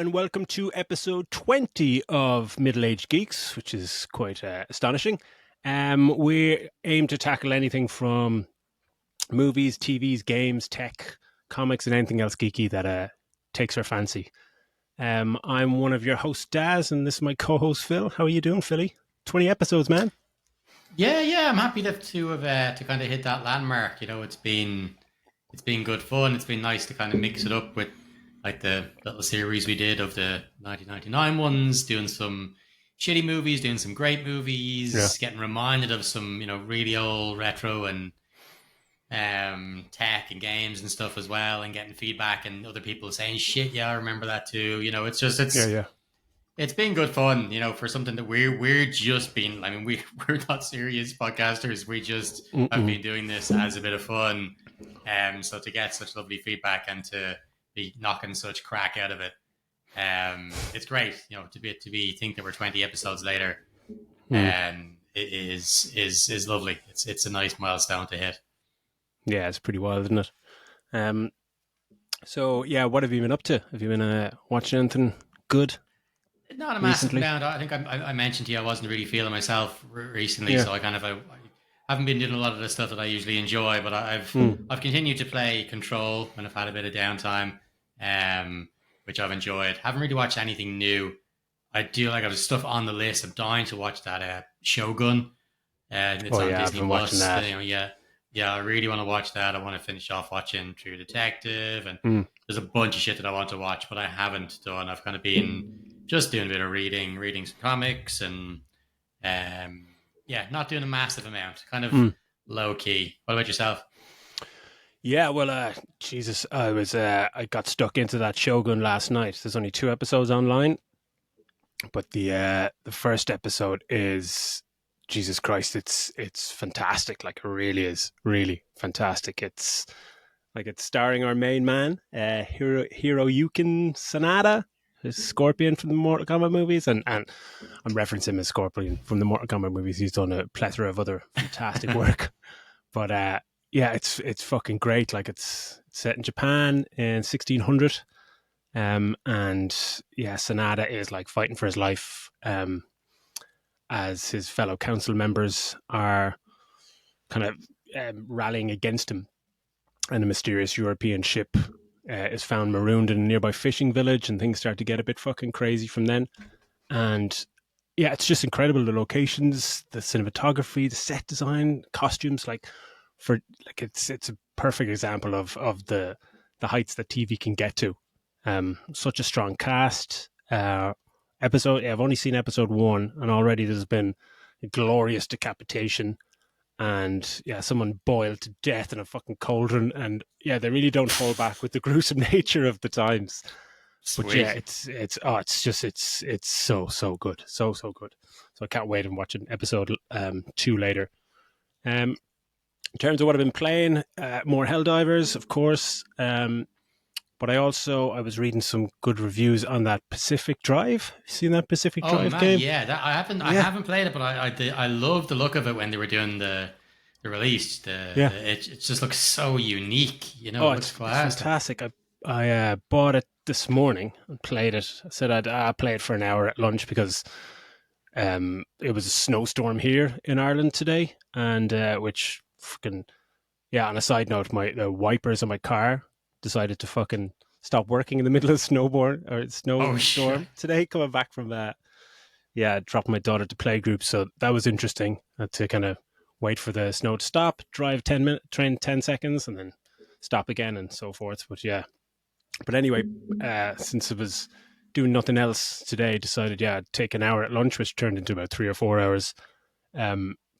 and welcome to episode 20 of Middle-Aged Geeks, which is quite astonishing. We aim to tackle anything from movies, TVs, games, tech, comics, and anything else geeky that takes our fancy. I'm one of your hosts, Daz, and this is my co-host, Phil. How are you doing, Philly? 20 episodes, man. Yeah, I'm happy to kind of hit that landmark. You know, it's been good fun. It's been nice to kind of mix it up with like the little series we did of the 1999 ones, doing some shitty movies, doing some great Yeah. movies, getting reminded of some really old retro and tech and games and stuff as well, and getting feedback and other people saying shit. Yeah, I remember that too. You know, it's just Yeah, it's yeah. it's been good fun, for something that we're just being. I mean, we're not serious podcasters. We just have Mm-mm. been doing this as a bit of fun. So to get such lovely feedback and to be knocking such crack out of it, it's great. You know, to be think that we're 20 episodes later, Mm. it is lovely. It's a nice milestone to hit. Yeah, it's pretty wild, isn't it? Um, so, what have you been up to? Have you been watching anything good Not a massive recently? amount. I think I mentioned to you I wasn't really feeling myself recently, Yeah. so I haven't been doing a lot of the stuff that I usually enjoy. But Mm. I've continued to play Control when I've had a bit of downtime, um, which I've enjoyed. Haven't really watched anything new. I do like I've stuff on the list. I'm dying to watch that Shogun. It's Oh, on yeah, I've Disney been watching Plus. that. Yeah, I really want to watch that. I want to finish off watching True Detective, and Mm. there's a bunch of shit that I want to watch, but I haven't done. I've kind of been just doing a bit of reading some comics, and yeah, not doing a massive amount. Kind of Mm. low key. What about yourself? Yeah, well, Jesus, I got stuck into that Shogun last night. There's only 2 episodes online, but the first episode is Jesus Christ. It's fantastic. Like, it really is, really fantastic. It's starring our main man, Hiroyukin Sanada, who's Scorpion from the Mortal Kombat movies, and I'm referencing him as Scorpion from the Mortal Kombat movies. He's done a plethora of other fantastic work. But yeah, it's fucking great. Like, it's set in Japan in 1600, and yeah, Sanada is like fighting for his life, as his fellow council members are kind of rallying against him, and a mysterious European ship is found marooned in a nearby fishing village, and things start to get a bit fucking crazy from then. And yeah, it's just incredible. The locations, the cinematography, the set design, costumes, for like it's a perfect example of the heights that TV can get to. Such a strong cast. I've only seen episode 1, and already there's been a glorious decapitation, and yeah, someone boiled to death in a fucking cauldron, and yeah, they really don't hold back with the gruesome nature of the times. But yeah, Sweet. it's so good, so good. So I can't wait. I'm watching episode 2 later. In terms of what I've been playing, more Helldivers, of course. But I was reading some good reviews on that Pacific Drive. You seen that Pacific Oh Drive man, game? yeah. That I Yeah, haven't played it, but I love the look of it when they were doing the release. yeah. It just looks so unique. You know, Oh, it looks it's class. fantastic. I bought it this morning and played it. I said I'd play it for an hour at lunch because it was a snowstorm here in Ireland today, and which fucking yeah. On a side note, the wipers on my car decided to fucking stop working in the middle of Oh shit. snowstorm today. Coming back from dropping my daughter to playgroup, so that was interesting. Had to kind of wait for the snow to stop, drive 10 minutes, train 10 seconds, and then stop again, and so forth. But yeah, but anyway, since I was doing nothing else today, decided I'd take an hour at lunch, which turned into about 3 or 4 hours.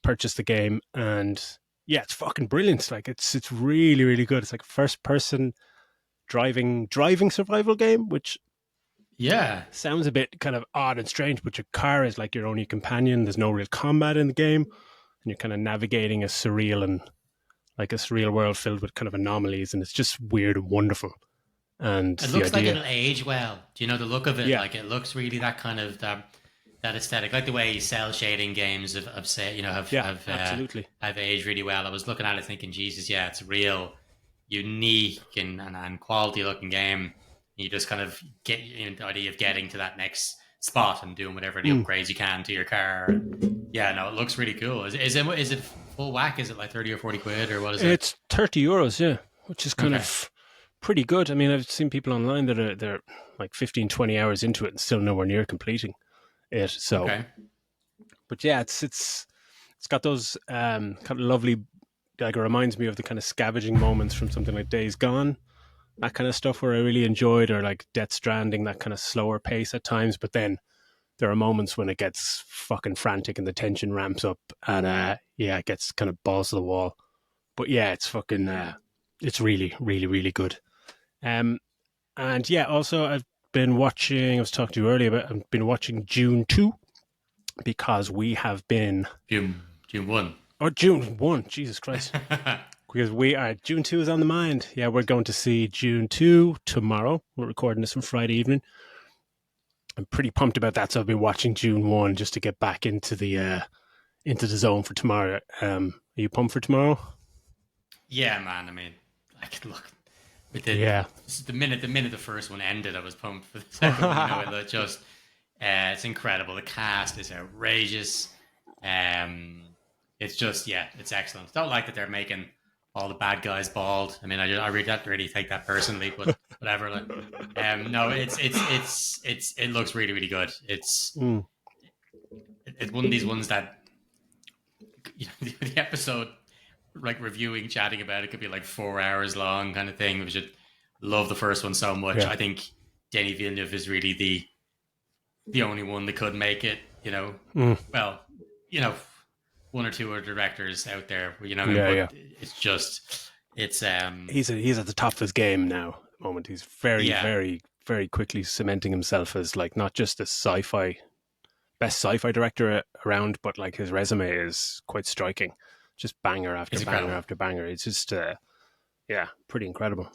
Purchased the game, and yeah, it's fucking brilliant. Like, it's really really good. It's like a first person driving survival game, which Yeah. sounds a bit kind of odd and strange, but your car is like your only companion. There's no real combat in the game, and you're kind of navigating a surreal world filled with kind of anomalies, and it's just weird and wonderful. And It the looks like idea, it'll age well. Do you know the look of it? yeah, Like it looks really that kind of that aesthetic, like the way cell shading games have say yeah, absolutely, have aged really well. I was looking at it thinking, Jesus, yeah, it's a real unique and quality looking game. You just kind of get the idea of getting to that next spot and doing whatever the Mm. upgrades you can to your car. Yeah, no, it looks really cool. Is it full whack? Is it like 30 or 40 quid, or what is it? It's €30, yeah, which is kind Okay, of pretty good. I mean, I've seen people online that are they're like 15, 20 hours into it and still nowhere near completing it. So, okay. but yeah, it's got those kind of lovely, like, it reminds me of the kind of scavenging moments from something like Days Gone, that kind of stuff where I really enjoyed, or like Death Stranding, that kind of slower pace at times. But then there are moments when it gets fucking frantic and the tension ramps up, and yeah, it gets kind of balls to the wall. But yeah, it's fucking, it's really, really, really good. Um, and yeah, also I've been watching. I was talking to you earlier, but I've been watching June 2 because we have been, June 1. or June 1. Jesus Christ. Because we are, June 2 is on the mind. Yeah, we're going to see June 2 tomorrow. We're recording this on Friday evening. I'm pretty pumped about that. So I've been watching June 1 just to get back into the zone for tomorrow. Are you pumped for tomorrow? Yeah, man. I mean, I could look with Yeah. the minute the first one ended, I was pumped for the second one. It just it's incredible. The cast is outrageous. Um, it's just it's excellent. Don't like that they're making all the bad guys bald. I mean, I really don't really take that personally, but whatever. Like, no, it looks really really good. Mm, It's one of these ones that the episode like reviewing, chatting about it could be like 4 hours long, kind of thing. We should love the first one so much. yeah. I think Denis Villeneuve is really the only one that could make it. Mm, Well, one or two other directors out there. yeah, But yeah. it's just it's He's at the top of his game now. At the moment, he's very, yeah, very, very quickly cementing himself as like not just a sci-fi best sci-fi director around, but like his resume is quite striking. Just banger after it's banger incredible. after banger. It's just yeah, pretty incredible.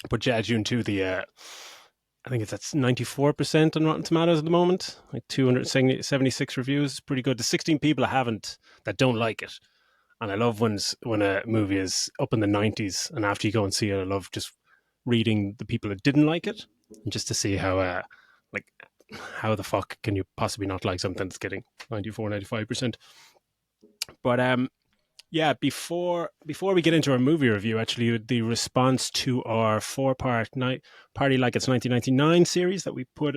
But yeah, June 2, the I think it's at 94% on Rotten Tomatoes at the moment. Like 276 reviews, pretty good. The 16 people I haven't that don't like it, and I love when a movie is up in the 90s, and after you go and see it, I love just reading the people that didn't like it, and just to see how like how the fuck can you possibly not like something that's getting 94, 95%. But yeah, before we get into our movie review, actually, the response to our four-part night party like it's 1999 series that we put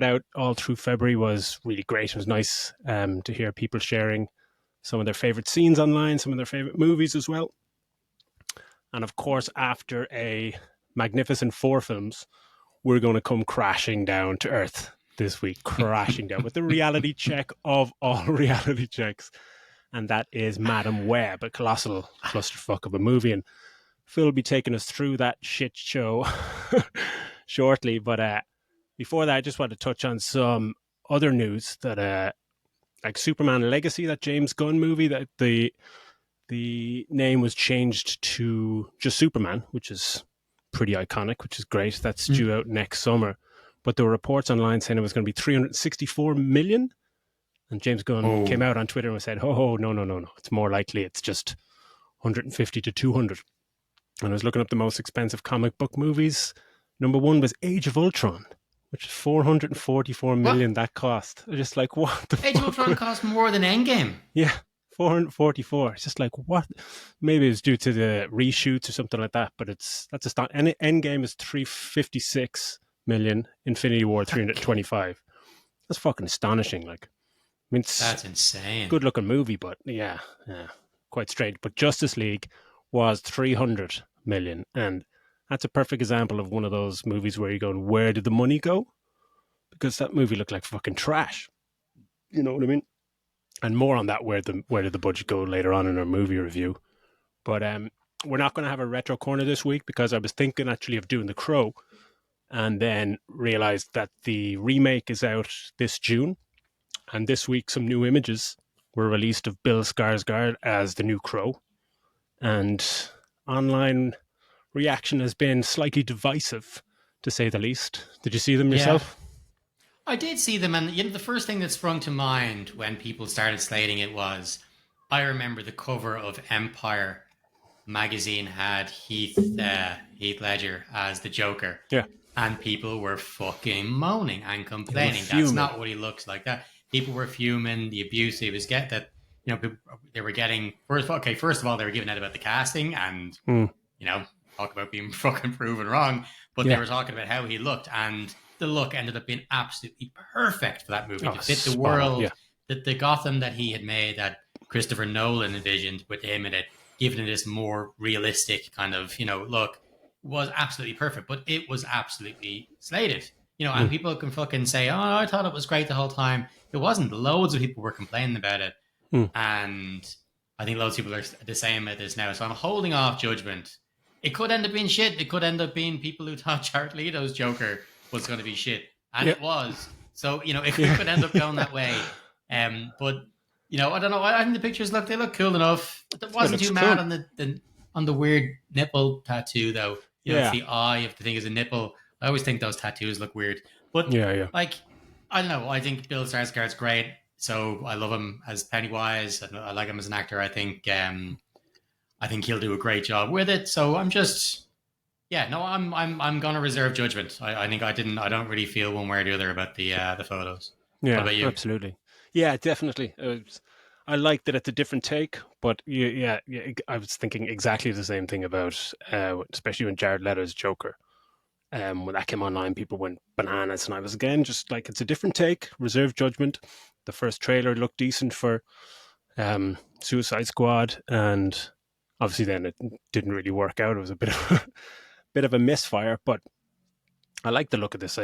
out all through February was really great. It was nice to hear people sharing some of their favorite scenes online, some of their favorite movies as well. And of course, after a magnificent four films, we're going to come crashing down to earth this week, crashing down with the reality check of all reality checks. And that is Madam Web, a colossal clusterfuck of a movie. And Phil will be taking us through that shit show shortly. But before that, I just want to touch on some other news that, like Superman Legacy, that James Gunn movie, that the name was changed to just Superman, which is pretty iconic, which is great. That's due out next summer. But there were reports online saying it was going to be 364 million. And James Gunn came Oh, out on Twitter and said, oh, no, no, no, no. It's more likely it's just 150 to 200. And I was looking up the most expensive comic book movies. Number one was Age of Ultron, which is 444 what? million that cost. I'm just like, what the Age of fuck? Ultron cost more than Endgame. Yeah, 444. It's just like, what? Maybe it's due to the reshoots or something like that, but that's a start. And Endgame is 356 million, Infinity War Okay. 325. That's fucking astonishing. Like, I mean, it's That's insane. good looking movie, but yeah, quite strange. But Justice League was 300 million. And that's a perfect example of one of those movies where you're going, where did the money go? Because that movie looked like fucking trash. You know what I mean? And more on that, where did the budget go later on in our movie review. But we're not going to have a retro corner this week because I was thinking actually of doing The Crow, and then realized that the remake is out this June. And this week, some new images were released of Bill Skarsgård as the new Crow. And online reaction has been slightly divisive, to say the least. Did you see them Yeah, yourself? I did see them, and the first thing that sprung to mind when people started slating it was, I remember the cover of Empire magazine had Heath Ledger as the Joker, Yeah, and people were fucking moaning and they were complaining. That's fuming. not what he looks like. That people were fuming. The abuse he was getting. That people, they were getting. First of all, they were giving out about the casting, and Mm. talk about being fucking proven wrong. But they Yeah. were talking about how he looked, and the look ended up being absolutely perfect for that movie Oh, to fit the spot on. Yeah. world, that the Gotham that he had made, that Christopher Nolan envisioned with him in it, giving it this more realistic kind of look, was absolutely perfect. But it was absolutely slated. And Mm. people can fucking say, "Oh, I thought it was great the whole time." It wasn't. Loads of people were complaining about it, Mm. and I think loads of people are the same at this now. So I'm holding off judgment. It could end up being shit. It could end up being people who thought Jared Leto's Joker was going to be shit, and Yeah. it was. So it Yeah. could end up going that way. But I don't know. I think the pictures they look cool enough. I It wasn't looks too cool. mad on the weird nipple tattoo though. If Yeah. the eye of the thing is a nipple, I always think those tattoos look weird. But Yeah. Yeah. like, I don't know. I think Bill Skarsgård's great. So I love him as Pennywise. I like him as an actor. I think he'll do a great job with it. So I'm just, yeah, no, I'm gonna reserve judgment. I think I don't really feel one way or the other about the photos. What Yeah. about you? Absolutely. Yeah. Definitely. I like that it's a different take, but yeah. I was thinking exactly the same thing about, especially when Jared Leto's Joker. When that came online, people went bananas, and I was again just like, it's a different take. Reserve judgment. The first trailer looked decent for Suicide Squad, and obviously then it didn't really work out. It was a bit of bit of a misfire, but I like the look of this.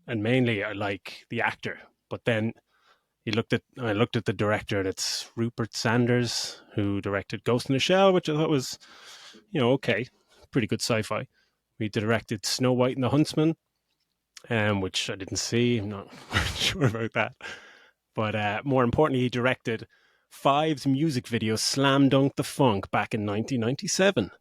And mainly I like the actor. But then I looked at the director, and it's Rupert Sanders, who directed Ghost in the Shell, which I thought was, okay, pretty good sci-fi. He directed Snow White and the Huntsman, which I didn't see. I'm not sure about that. But more importantly, he directed Five's music video "Slam Dunk the Funk" back in 1997.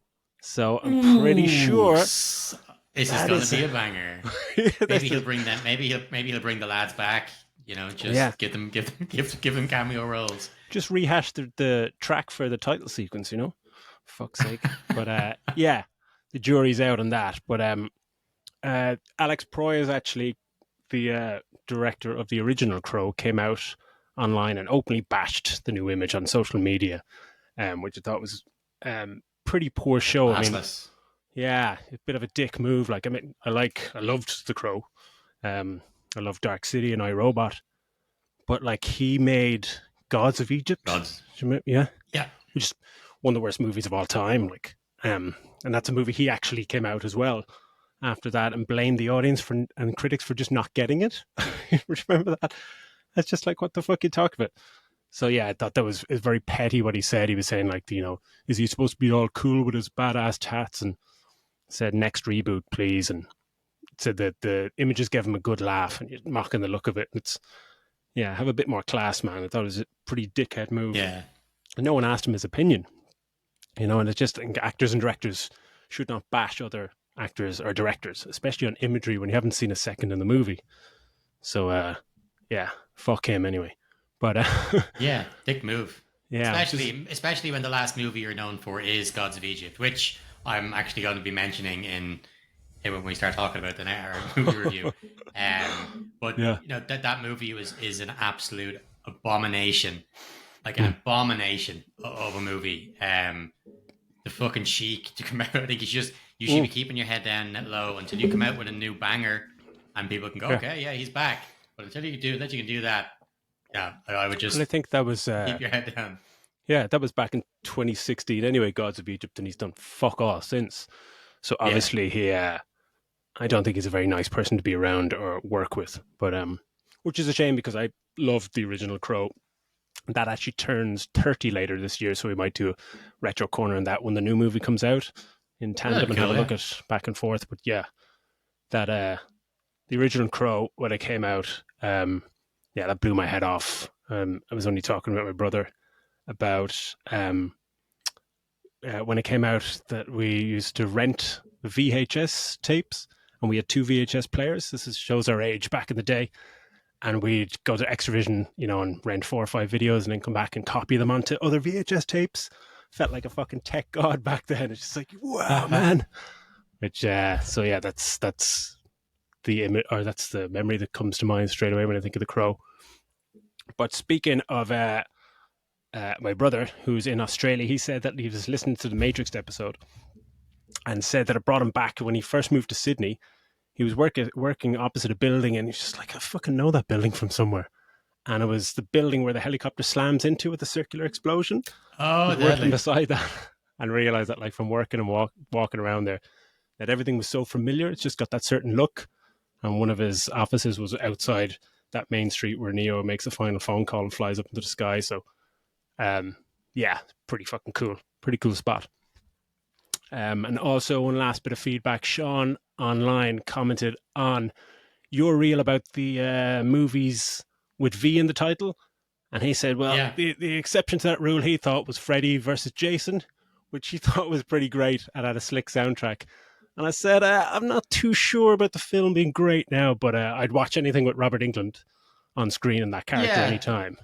So I'm pretty Ooh, sure this is that going to is be a banger. Maybe that's he'll bring them. Maybe he'll bring the lads back. yeah. Just give them cameo roles. Just rehash the track for the title sequence, fuck's sake. But yeah, the jury's out on that. But Alex Proy is actually the director of the original Crow, came out online and openly bashed the new image on social media, which I thought was pretty poor show. I mean, Classless. yeah, a bit of a dick move. Like, I mean, I loved the Crow. Um, I love Dark City and iRobot, but like he made Gods of Egypt. Gods. Yeah, Yeah. which is one of the worst movies of all time. Like, and that's a movie he actually came out as well after that and blamed the audience for and critics for just not getting it. Remember that? That's just like, what the fuck you talk about. So yeah, I thought that was very petty what he said. He was saying like, is he supposed to be all cool with his badass tats, and said next reboot please, and said that the images gave him a good laugh, and you're mocking the look of it. It's, yeah, have a bit more class, man. I thought it was a pretty dickhead move. Yeah. And no one asked him his opinion, and it's just, actors and directors should not bash other actors or directors, especially on imagery when you haven't seen a second in the movie. So yeah, fuck him anyway. But Yeah. Dick move. yeah, Especially when the last movie you're known for is Gods of Egypt, which I'm actually going to be mentioning in when we start talking about our movie review. But yeah, that movie is an absolute abomination, like an mm, abomination of a movie. The fucking Sheik to come out, I think you should be mm, keeping your head down low until you come out with a new banger, and people can go, yeah. okay, yeah, he's back. But until you can do that, yeah, I would Well, I just think that was keep your head down. yeah, that was back in 2016 anyway. Gods of Egypt, and he's done fuck all since. So Yeah, obviously he, I don't think he's a very nice person to be around or work with. But which is a shame because I loved the original Crow. That actually turns 30 later this year, so we might do a retro corner on that when the new movie comes out in that'd tandem be and have cool. a Yeah, look at back and forth. But yeah, that the original Crow when it came out, yeah, that blew my head off. I was only talking about my brother about when it came out that we used to rent the VHS tapes, and we had two VHS players. Shows our age back in the day. And we'd go to Extravision, and rent 4 or 5 videos and then come back and copy them onto other VHS tapes, felt like a fucking tech god back then. It's just like, wow, man. Which so yeah, that's that's the memory that comes to mind straight away when I think of The Crow. But speaking of my brother, who's in Australia, he said that he was listening to the Matrix episode and said that it brought him back when he first moved to Sydney. He was working opposite a building, and he's just like, I fucking know that building from somewhere. And it was the building where the helicopter slams into with the circular explosion. He Oh, was working deadly. beside that and realized that, like, from working and walking around there, that everything was so familiar. It's just got that certain look. And one of his offices was outside that main street where Neo makes a final phone call and flies up into the sky. So, yeah, pretty fucking cool. Pretty cool spot. And also, one last bit of feedback. Sean online commented on your reel about the movies with V in the title. And he said, well, Yeah. the exception to that rule he thought was Freddy versus Jason, which he thought was pretty great and had a slick soundtrack. And I said, I'm not too sure about the film being great now, but I'd watch anything with Robert Englund on screen and that character Yeah. anytime.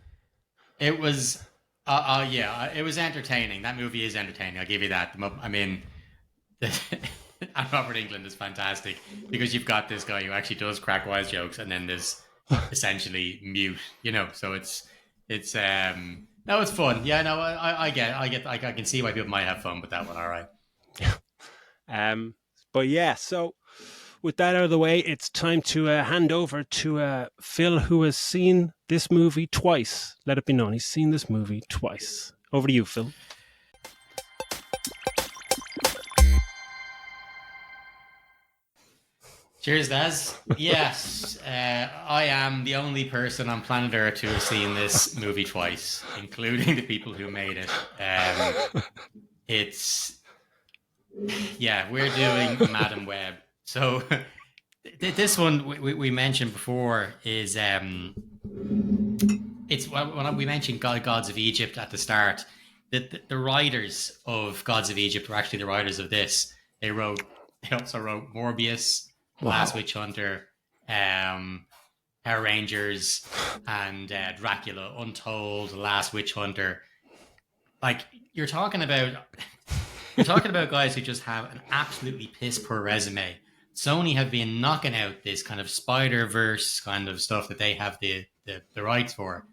It was, yeah, it was entertaining. That movie is entertaining. I'll give you that. I mean, and Robert England is fantastic because you've got this guy who actually does crack wise jokes, and then there's essentially mute. So it's no, it's fun. Yeah, no, I can see why people might have fun with that one. All right. Um, but yeah, so with that out of the way, it's time to hand over to Phil, who has seen this movie twice. Let it be known, he's seen this movie twice. Over to you, Phil. Cheers, Daz. Yes, I am the only person on planet Earth who has seen this movie twice, including the people who made it. It's Yeah, we're doing Madam Web. So this one we mentioned before is it's when we mentioned Gods of Egypt at the start. The writers of Gods of Egypt were actually the writers of this. They also wrote Morbius, Last Witch Hunter, Power Rangers, and Dracula Untold, Last Witch Hunter. Like you're talking about guys who just have an absolutely piss poor resume. Sony have been knocking out this kind of Spider-Verse kind of stuff that they have the rights for,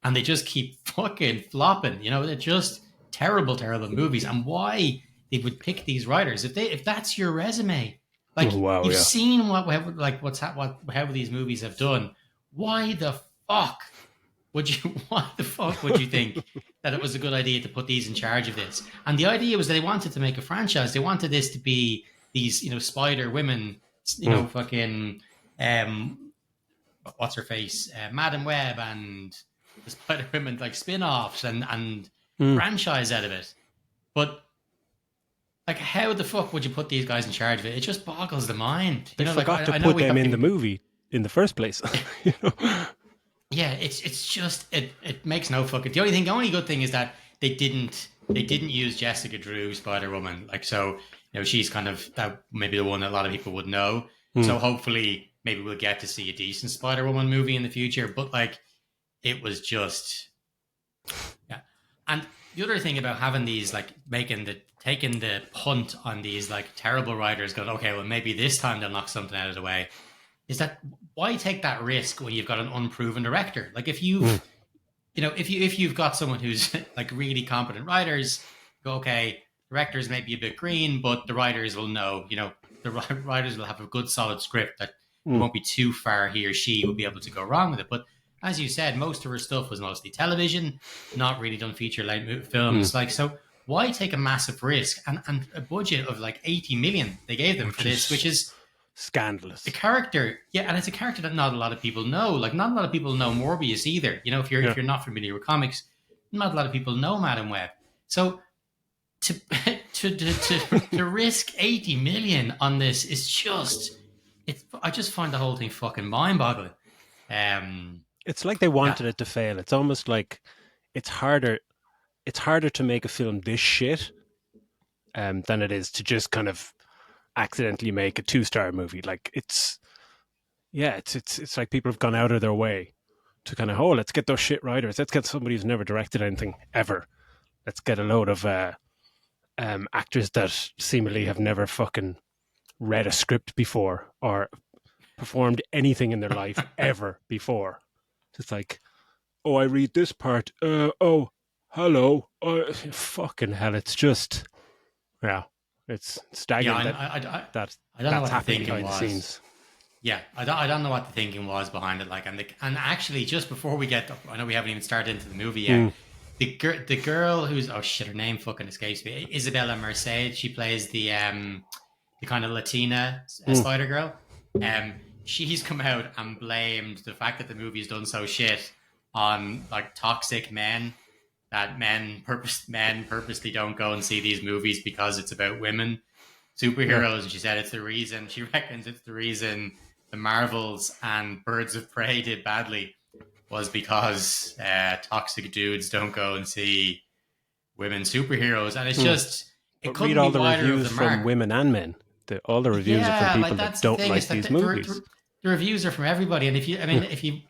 and they just keep fucking flopping. They're just terrible movies. And why they would pick these writers if that's your resume? Like you've seen how these movies have done. Why the fuck would you think that it was a good idea to put these in charge of this? And the idea was that they wanted to make a franchise. They wanted this to be these, Spider Women, fucking what's her face, Madam Web, and the Spider Women like spin-offs and franchise out of it. But like, how the fuck would you put these guys in charge of it? It just boggles the mind. They forgot to put them in the movie in the first place. Yeah, it's just it makes no fucking. The only good thing is that they didn't use Jessica Drew, Spider Woman. Like, so she's kind of that maybe the one that a lot of people would know. So hopefully maybe we'll get to see a decent Spider Woman movie in the future. But like, it was just yeah. And the other thing about having these like taking the punt on these like terrible writers, going, okay, well maybe this time they'll knock something out of the way. Is that why take that risk when you've got an unproven director? Like if you've if you've got someone who's like really competent writers, go, okay, directors may be a bit green, but the writers will know, the writers will have a good solid script that won't be too far he or she will be able to go wrong with it. But as you said, most of her stuff was mostly television, not really done feature-length films. Like, so why take a massive risk and a budget of like 80 million they gave them for this, which is scandalous. The character, yeah, and it's a character that not a lot of people know. Like, not a lot of people know Morbius either. If you're not familiar with comics, not a lot of people know Madam Web. So to risk 80 million on this is just I just find the whole thing fucking mind-boggling. It's like they wanted it to fail. It's almost like it's harder to make a film this shit than it is to just kind of accidentally make a 2-star movie. Like it's like people have gone out of their way to kind of, let's get those shit writers. Let's get somebody who's never directed anything ever. Let's get a load of actors that seemingly have never fucking read a script before or performed anything in their life ever before. It's like, oh, I read this part. Oh, hello. Fucking hell! It's just, yeah, it's Yeah, staggering that I don't know that's what the happening thinking behind the was. scenes. Yeah, I don't know what the thinking was behind it. Like, and actually, just before we get, I know we haven't even started into the movie yet. Mm, The girl who's, oh shit, her name fucking escapes me. Isabella Merced. She plays the kind of Latina mm, Spider Girl. Um, she's come out and blamed the fact that the movie's done so shit on like toxic men, that men purposely don't go and see these movies because it's about women yeah. superheroes. And she said it's the reason, she reckons it's the reason the Marvels and Birds of Prey did badly was because toxic dudes don't go and see women superheroes. And it's Mm. just, it But read couldn't be all the wider of reviews the from mark. women and men. All the reviews are from Yeah, people like that that's the don't thing, like is that these movies. the reviews are from everybody. And if you, I Yeah. mean, if you,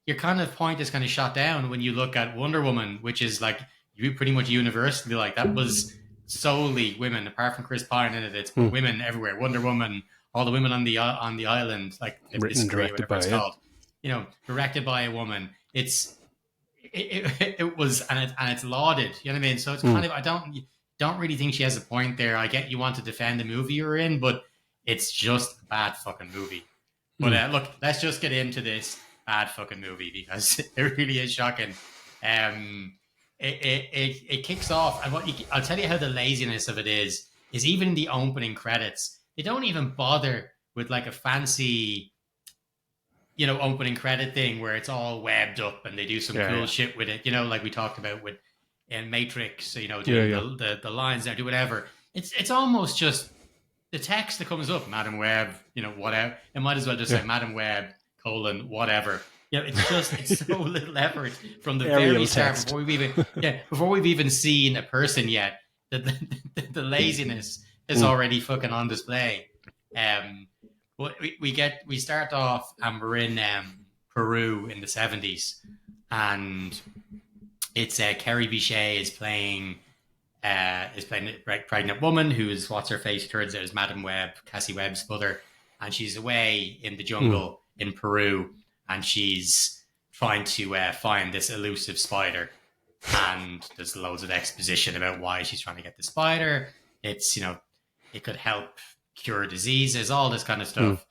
your kind of point is kind of shot down when you look at Wonder Woman, which is like, you pretty much universally like that was solely women, apart from Chris Pine in it. It's Mm. women everywhere. Wonder Woman, all the women on the island, like Written, disagree, directed whatever by it's it. called. Directed by a woman. It was, and it's lauded. You know what I mean? So it's Mm. kind of, I don't really think she has a point there. I get you want to defend the movie you're in, but it's just a bad fucking movie. But Mm. look, let's just get into this bad fucking movie because it really is shocking. It kicks off, and I'll tell you how the laziness of it is even in the opening credits, they don't even bother with like a fancy, opening credit thing where it's all webbed up and they do some Yeah, cool yeah, shit with it, like we talked about with in Matrix, yeah, doing yeah. the lines there, do whatever. It's almost just the text that comes up, Madam Web, whatever. It might as well just say Yeah. Madam Web whatever. It's so little effort from the very Arial start text. before we've even seen a person yet. The laziness is Mm. already fucking on display. Um, but we start off and we're in Peru in the 70s, and it's Kerry Bichet is playing a pregnant woman who is, what's her face, turns out is Madam Web, Cassie Webb's mother, and she's away in the Mm. jungle in Peru, and she's trying to find this elusive spider. And there's loads of exposition about why she's trying to get the spider. It's, it could help cure diseases, all this kind of Mm. stuff.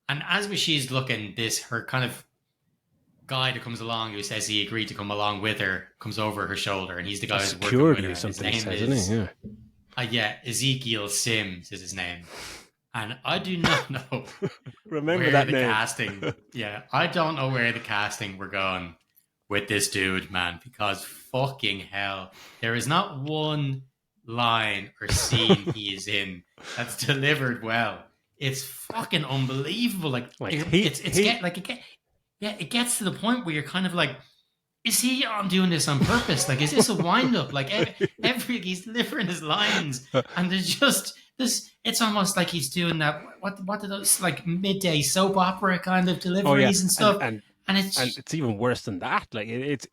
And as she's looking, her kind of guy that comes along who says he agreed to come along with her comes over her shoulder, and he's the A guy who's working with security her. or And his something, he name says, isn't is, he? Yeah. yeah, Ezekiel Sims is his name. And I do not know Remember where that the name. casting, yeah, I don't know where the casting were going with this dude, man, because fucking hell, there is not one line or scene he is in that's delivered well. It's fucking unbelievable. Like Like it's he get like it get yeah, it gets to the point where you're kind of like, is he on doing this on purpose? Like, is this a wind up? Like every he's delivering his lines, and there's just this. It's almost like he's doing that. What are those like midday soap opera kind of Oh yeah, deliveries and and stuff? and And and it's it's even worse than that. Like it's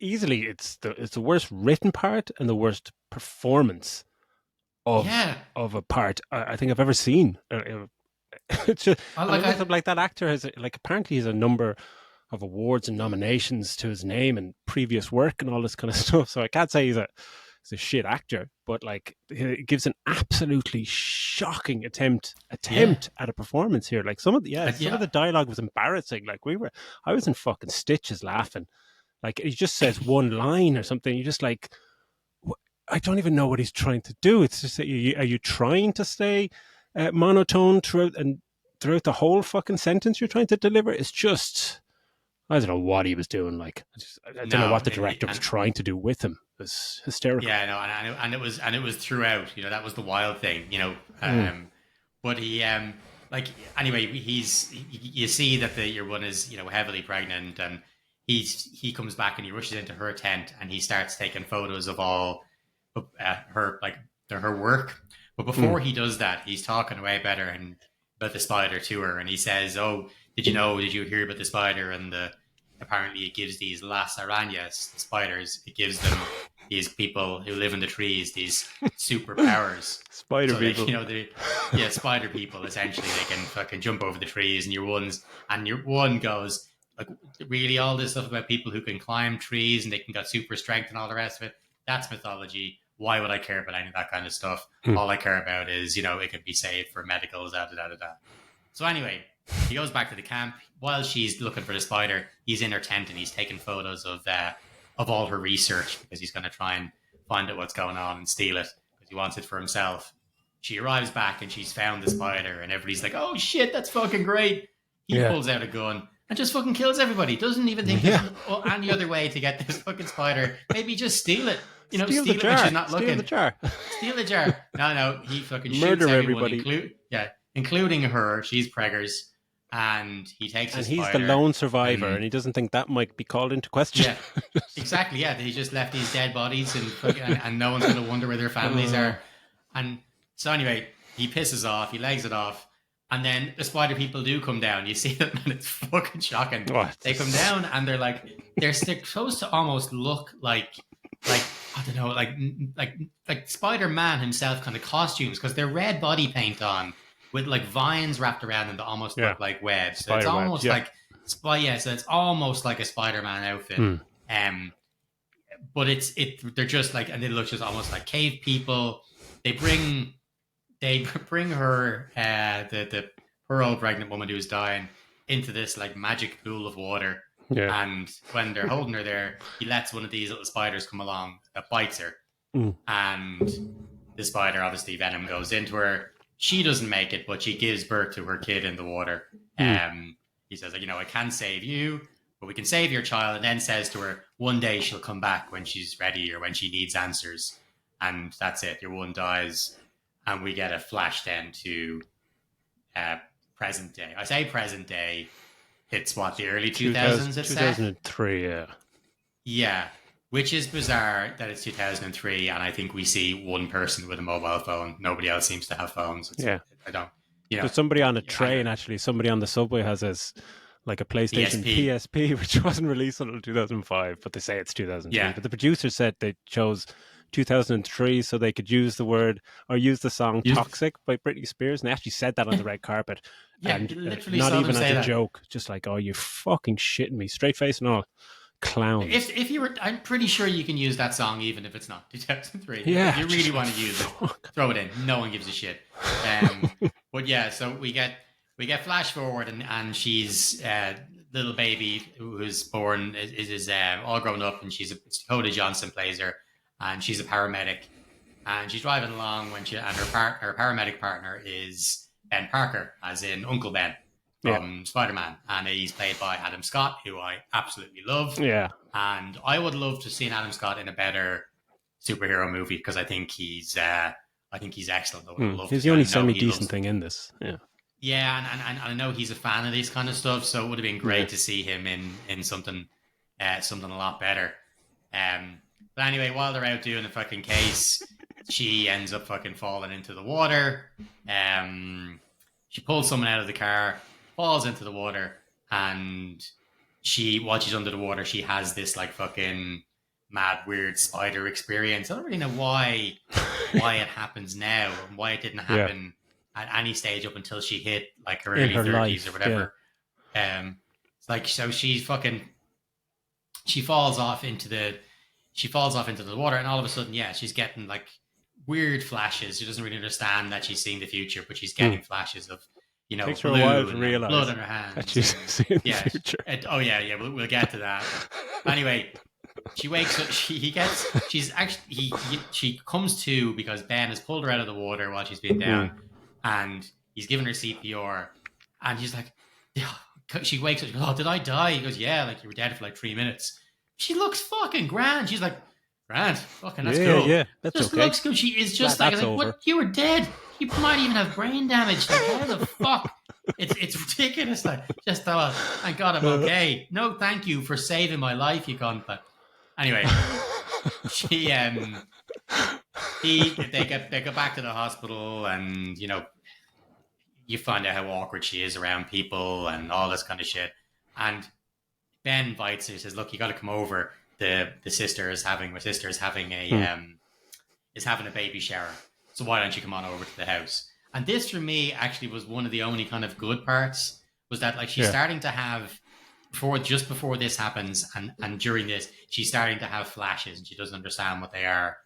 the worst written part and the worst performance of yeah, of a part I think I've ever seen. It's just, I and I like looked I up, like, that actor has, like, apparently he's a number of awards and nominations to his name and previous work and all this kind of stuff. So I can't say he's a shit actor, but like he gives an absolutely shocking yeah attempt at a performance here. Like some of yeah the dialogue was embarrassing. Like I was in fucking stitches laughing. Like he just says one line or something. You just like, I don't even know what he's trying to do. It's just that are you trying to stay monotone throughout the whole fucking sentence you're trying to deliver? It's just, I don't know what he was doing. Like I don't know no what the director was and trying to do with him. It was hysterical. yeah no and it was throughout. That was the wild thing. Mm, But he like anyway you see that your one is heavily pregnant, and he comes back and he rushes into her tent and he starts taking photos of all her like her work. But before mm. he does that, he's talking way better and about the spider to her, and he says, "Oh, did you hear about the spider?" And apparently it gives these las arañas, the spiders. It gives them these people who live in the trees, these superpowers. Spider So they, people. spider people. Essentially, they can fucking jump over the trees, and your one goes like, really, all this stuff about people who can climb trees and they can got super strength and all the rest of it. That's mythology. Why would I care about any of that kind of stuff? Hmm. All I care about is, it can be saved for medicals, da da da da da. So anyway, he goes back to the camp. While she's looking for the spider, he's in her tent and he's taking photos of all her research because he's going to try and find out what's going on and steal it because he wants it for himself. She arrives back and she's found the spider, and everybody's like, "Oh shit, that's fucking great!" He pulls out a gun and just fucking kills everybody. Doesn't even think there's any other way to get this fucking spider. Maybe just steal it. Steal it when she's not looking. Steal the jar. Steal the jar. No, he fucking Murder shoots everyone, everybody. including her. She's preggers, and he takes. And the he's spider, the lone survivor, and he doesn't think that might be called into question. Yeah, exactly. Yeah, he just left these dead bodies, and no one's going to wonder where their families are. And so anyway, he pisses off. He legs it off. And then the spider people do come down. You see them, and it's fucking shocking. They come down, and they're supposed to almost look like I don't know, like Spider-Man himself kind of costumes, because they're red body paint on with like vines wrapped around them that almost look like webs. So it's almost like so it's almost like a Spider-Man outfit. But they're just like, and they look just almost like cave people. They bring her, the poor old pregnant woman who's dying, into this like magic pool of water. Yeah. And when they're holding her there, he lets one of these little spiders come along that bites her. And the spider, obviously, venom goes into her. She doesn't make it, but she gives birth to her kid in the water. He says, like, I can save you, but we can save your child. And then says to her, one day she'll come back when she's ready or when she needs answers. And that's it. Your one dies. And we get a flash then to present day. I say present day. It's what, the early 2000s? 2003, yeah. Yeah, which is bizarre that it's 2003, and I think we see one person with a mobile phone. Nobody else seems to have phones. I don't. There's somebody on a train, actually. Somebody on the subway has like a PlayStation PSP, which wasn't released until 2005, but they say it's 2003. Yeah. But the producers said they chose 2003 so they could use the song Toxic by Britney Spears, and they actually said that on the red carpet. Yeah, and literally not even as a that. joke, just like, "Oh, you fucking shitting me," straight face and all. Clown. If you were, I'm pretty sure you can use that song even if it's not 2003. Yeah, if you really want to use it, throw it in. No one gives a shit. But yeah, so we get flash forward, and she's little baby who's born is all grown up, and Dakota Johnson plays her, and she's a paramedic, and she's driving along and her paramedic partner is Ben Parker, as in Uncle Ben from Spider-Man, and he's played by Adam Scott, who I absolutely love. Yeah, and I would love to see Adam Scott in a better superhero movie, because I think he's excellent. He's the only semi-decent thing in this. Yeah, and I know he's a fan of this kind of stuff, so it would have been great to see him in something a lot better. But anyway, while they're out doing the fucking case, she ends up fucking falling into the water. She pulls someone out of the car, falls into the water, and while she's under the water, she has this like fucking mad weird spider experience. I don't really know why it happens now, and why it didn't happen at any stage up until she hit like her early 30s or whatever. It's like, so she falls off into the water, and all of a sudden, she's getting like weird flashes. She doesn't really understand that she's seeing the future, but she's getting flashes of, takes her a while to realize blood in her hands. That she's seeing the future. We'll get to that. Anyway, she wakes up. She comes to because Ben has pulled her out of the water while she's been down, and he's given her CPR, and she's like, she wakes up. She goes, "Oh, did I die?" He goes, "Yeah, like you were dead for like 3 minutes." She looks fucking grand. She's like, "Grand, fucking that's cool." Yeah, that's just okay. Looks good. She is just like what? You were dead. You might even have brain damage. Like, how the fuck? It's ridiculous. Like, just thought, thank God I'm okay. No, thank you for saving my life, you cunt. But anyway, she they go back to the hospital, and you find out how awkward she is around people and all this kind of shit. And Ben invites her, says, "Look, you got to come over. My sister is having a baby shower. So why don't you come on over to the house?" And this for me actually was one of the only kind of good parts, was that like she's starting to have before this happens and during this, she's starting to have flashes and she doesn't understand what they are.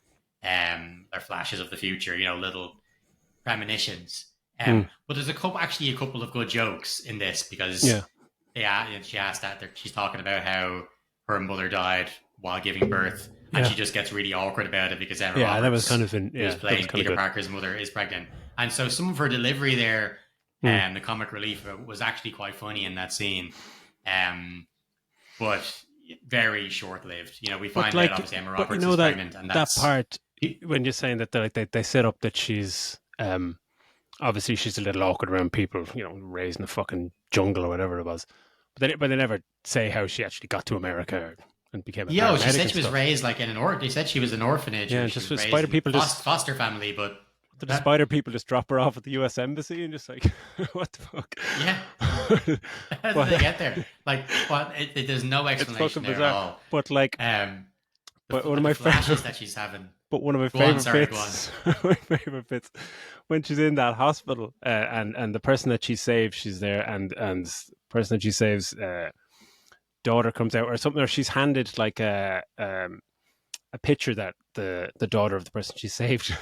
They're flashes of the future, little premonitions. But there's a couple of good jokes in this because she asked that she's talking about how her mother died while giving birth, and she just gets really awkward about it because Emma Roberts, that was kind of who's playing Peter Parker's mother, is pregnant, and so some of her delivery there, the comic relief was actually quite funny in that scene, but very short lived. We find out obviously Emma Roberts is pregnant, and that's that part when you're saying that they set up that she's obviously she's a little awkward around people, raised in the fucking jungle or whatever it was. But they never say how she actually got to America and became a paramedic. She said she was raised like in an orphanage. They said she was an orphanage. Yeah, just with spider people just foster family, but did the spider people just drop her off at the U.S. Embassy and just like, what the fuck? Yeah, how did they get there? Like, what? There's no explanation there at all. But like, but one of my flashes that she's having. But one of my favorite bits, my favorite bits, when she's in that hospital and the person that she saves, she's there, and the person that she saves, daughter comes out or something, or she's handed like a picture that the daughter of the person she saved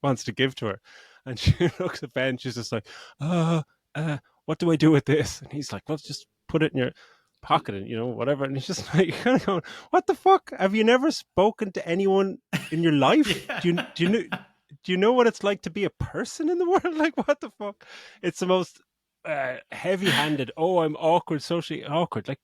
wants to give to her, and she looks at Ben, she's just like, what do I do with this? And he's like, well, just put it in your pocket and whatever. And it's just like kind of going, what the fuck? Have you never spoken to anyone in your life? Do you know what it's like to be a person in the world? Like, what the fuck? It's the most heavy-handed. Oh, I'm awkward, socially awkward. Like,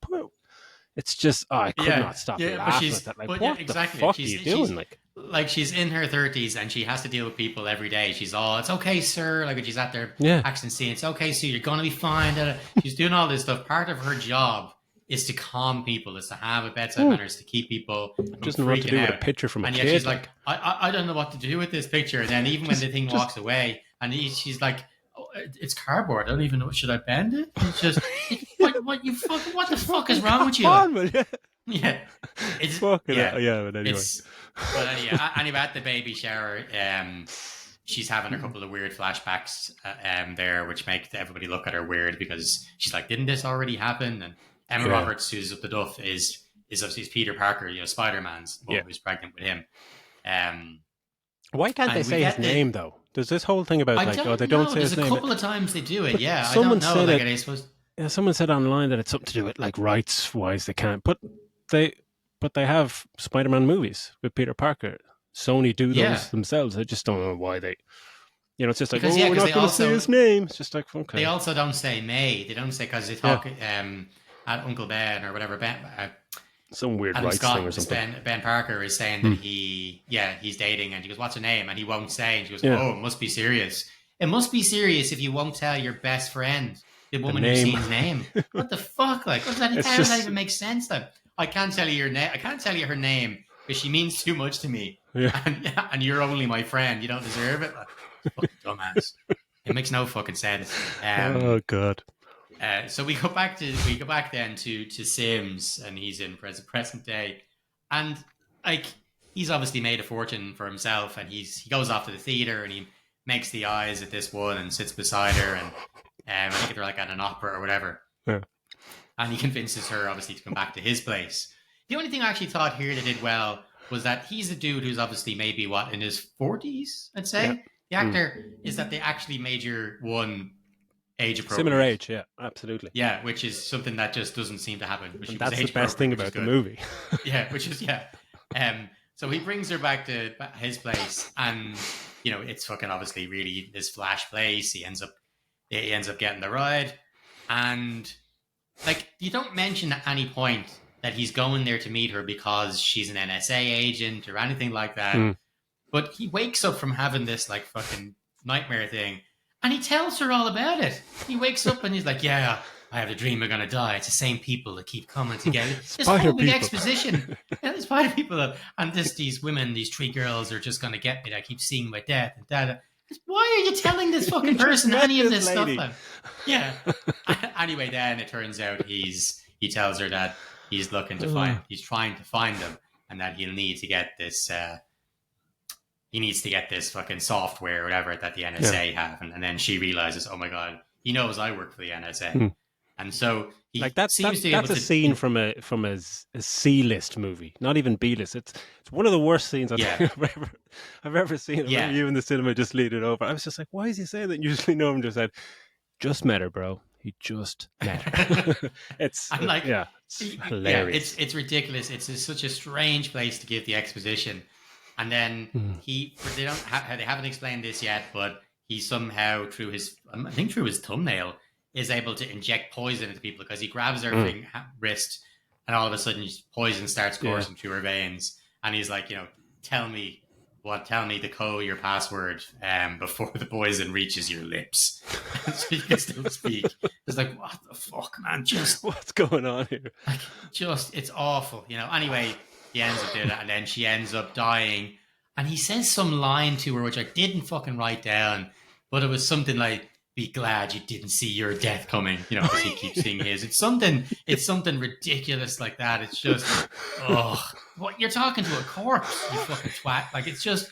it's just I could not stop laughing at that. Like, what the fuck are you doing? Like she's in her 30s and she has to deal with people every day. She's all, it's okay, sir. Like when she's at their accident scene, it's okay, sir. You're gonna be fine. She's doing all this stuff. Part of her job is to calm people, is to have a bedside manner, is to keep people from doesn't know what to do with a picture from a kid. And yet she's like, I don't know what to do with this picture. And then even when the thing walks away, and she's like, oh, it's cardboard. I don't even know. Should I bend it? It's just, what the fuck is wrong with you? Yeah, it's fucking but anyway. Anyway, at the baby shower, she's having a couple of weird flashbacks there, which make everybody look at her weird because she's like, didn't this already happen? And Emma Roberts, who's up the duff, is obviously Peter Parker, Spider-Man's mom, who's pregnant with him. Why can't they say his name though? There's this whole thing about they don't say his name. There's a couple of times they do it. Yeah, someone I don't know. Said someone said online that it's something to do with like rights wise they can't. But they have Spider-Man movies with Peter Parker. Sony do those themselves. I just don't know why they. It's just like, we're not going to say his name. It's just like, okay. They also don't say May. They don't say, because they talk at Uncle Ben or whatever. Some weird rights thing or something. Ben Parker is saying that he's dating, and she goes, what's her name? And he won't say, and she goes, oh, it must be serious. It must be serious if you won't tell your best friend the woman who's seen his name. What the fuck? Like, how does that even make sense? Then I can't tell you your name. I can't tell you her name because she means too much to me. Yeah. And you're only my friend. You don't deserve it. Like, fucking dumbass. It makes no fucking sense. Oh god. So we go back then to Sims, and he's in present day, and like he's obviously made a fortune for himself, and he goes off to the theater and he makes the eyes at this one and sits beside her, and I think they're like at an opera or whatever. Yeah. And he convinces her obviously to come back to his place. The only thing I actually thought here they did well was that he's a dude who's obviously maybe in his 40s, I'd say. Yeah. The actor is that they actually made one age appropriate. Similar age, yeah, absolutely. Yeah, which is something that just doesn't seem to happen. And that's the best thing about the movie. So he brings her back to his place, and it's fucking obviously really this flash place. He ends up getting the ride, and like you don't mention at any point that he's going there to meet her because she's an NSA agent or anything like that. But he wakes up from having this like fucking nightmare thing, and he tells her all about it. He wakes up and he's like, yeah, I have a dream we're going to die. It's the same people that keep coming together. This whole big exposition. Yeah, there's spider people. And these women, these 3 girls are just going to get me. I keep seeing my death and that. Why are you telling this fucking person any of this stuff? Yeah. Anyway, then it turns out he tells her that he's looking to find, he's trying to find them, and that he'll need to get this. He needs to get this fucking software or whatever that the NSA have, and then she realizes, oh my god, he knows I work for the NSA, and so he Like that seems to be able that's a to. scene from a C-list movie, not even B-list. It's one of the worst scenes Yeah, I've ever seen. I remember yeah. you in the cinema just lead it over. I was just like, why is he saying that? And usually no one just said, just met her, bro. He just met her. I'm like, yeah, it's yeah, hilarious. it's ridiculous. It's such a strange place to give the exposition, and then they haven't explained this yet, but he somehow through his I think through his thumbnail is able to inject poison into people because he grabs her wrist, and all of a sudden poison starts coursing through her veins, and he's like, tell me the code, your password, before the poison reaches your lips, so you can still speak. It's like, what the fuck, man? Just what's going on here? like, it's awful, Anyway, he ends up doing that, and then she ends up dying, and he says some line to her which I didn't fucking write down, but it was something like, "Be glad you didn't see your death coming," because he keeps seeing his. It's something ridiculous like that. It's just, what, you're talking to a corpse, you fucking twat. Like, it's just,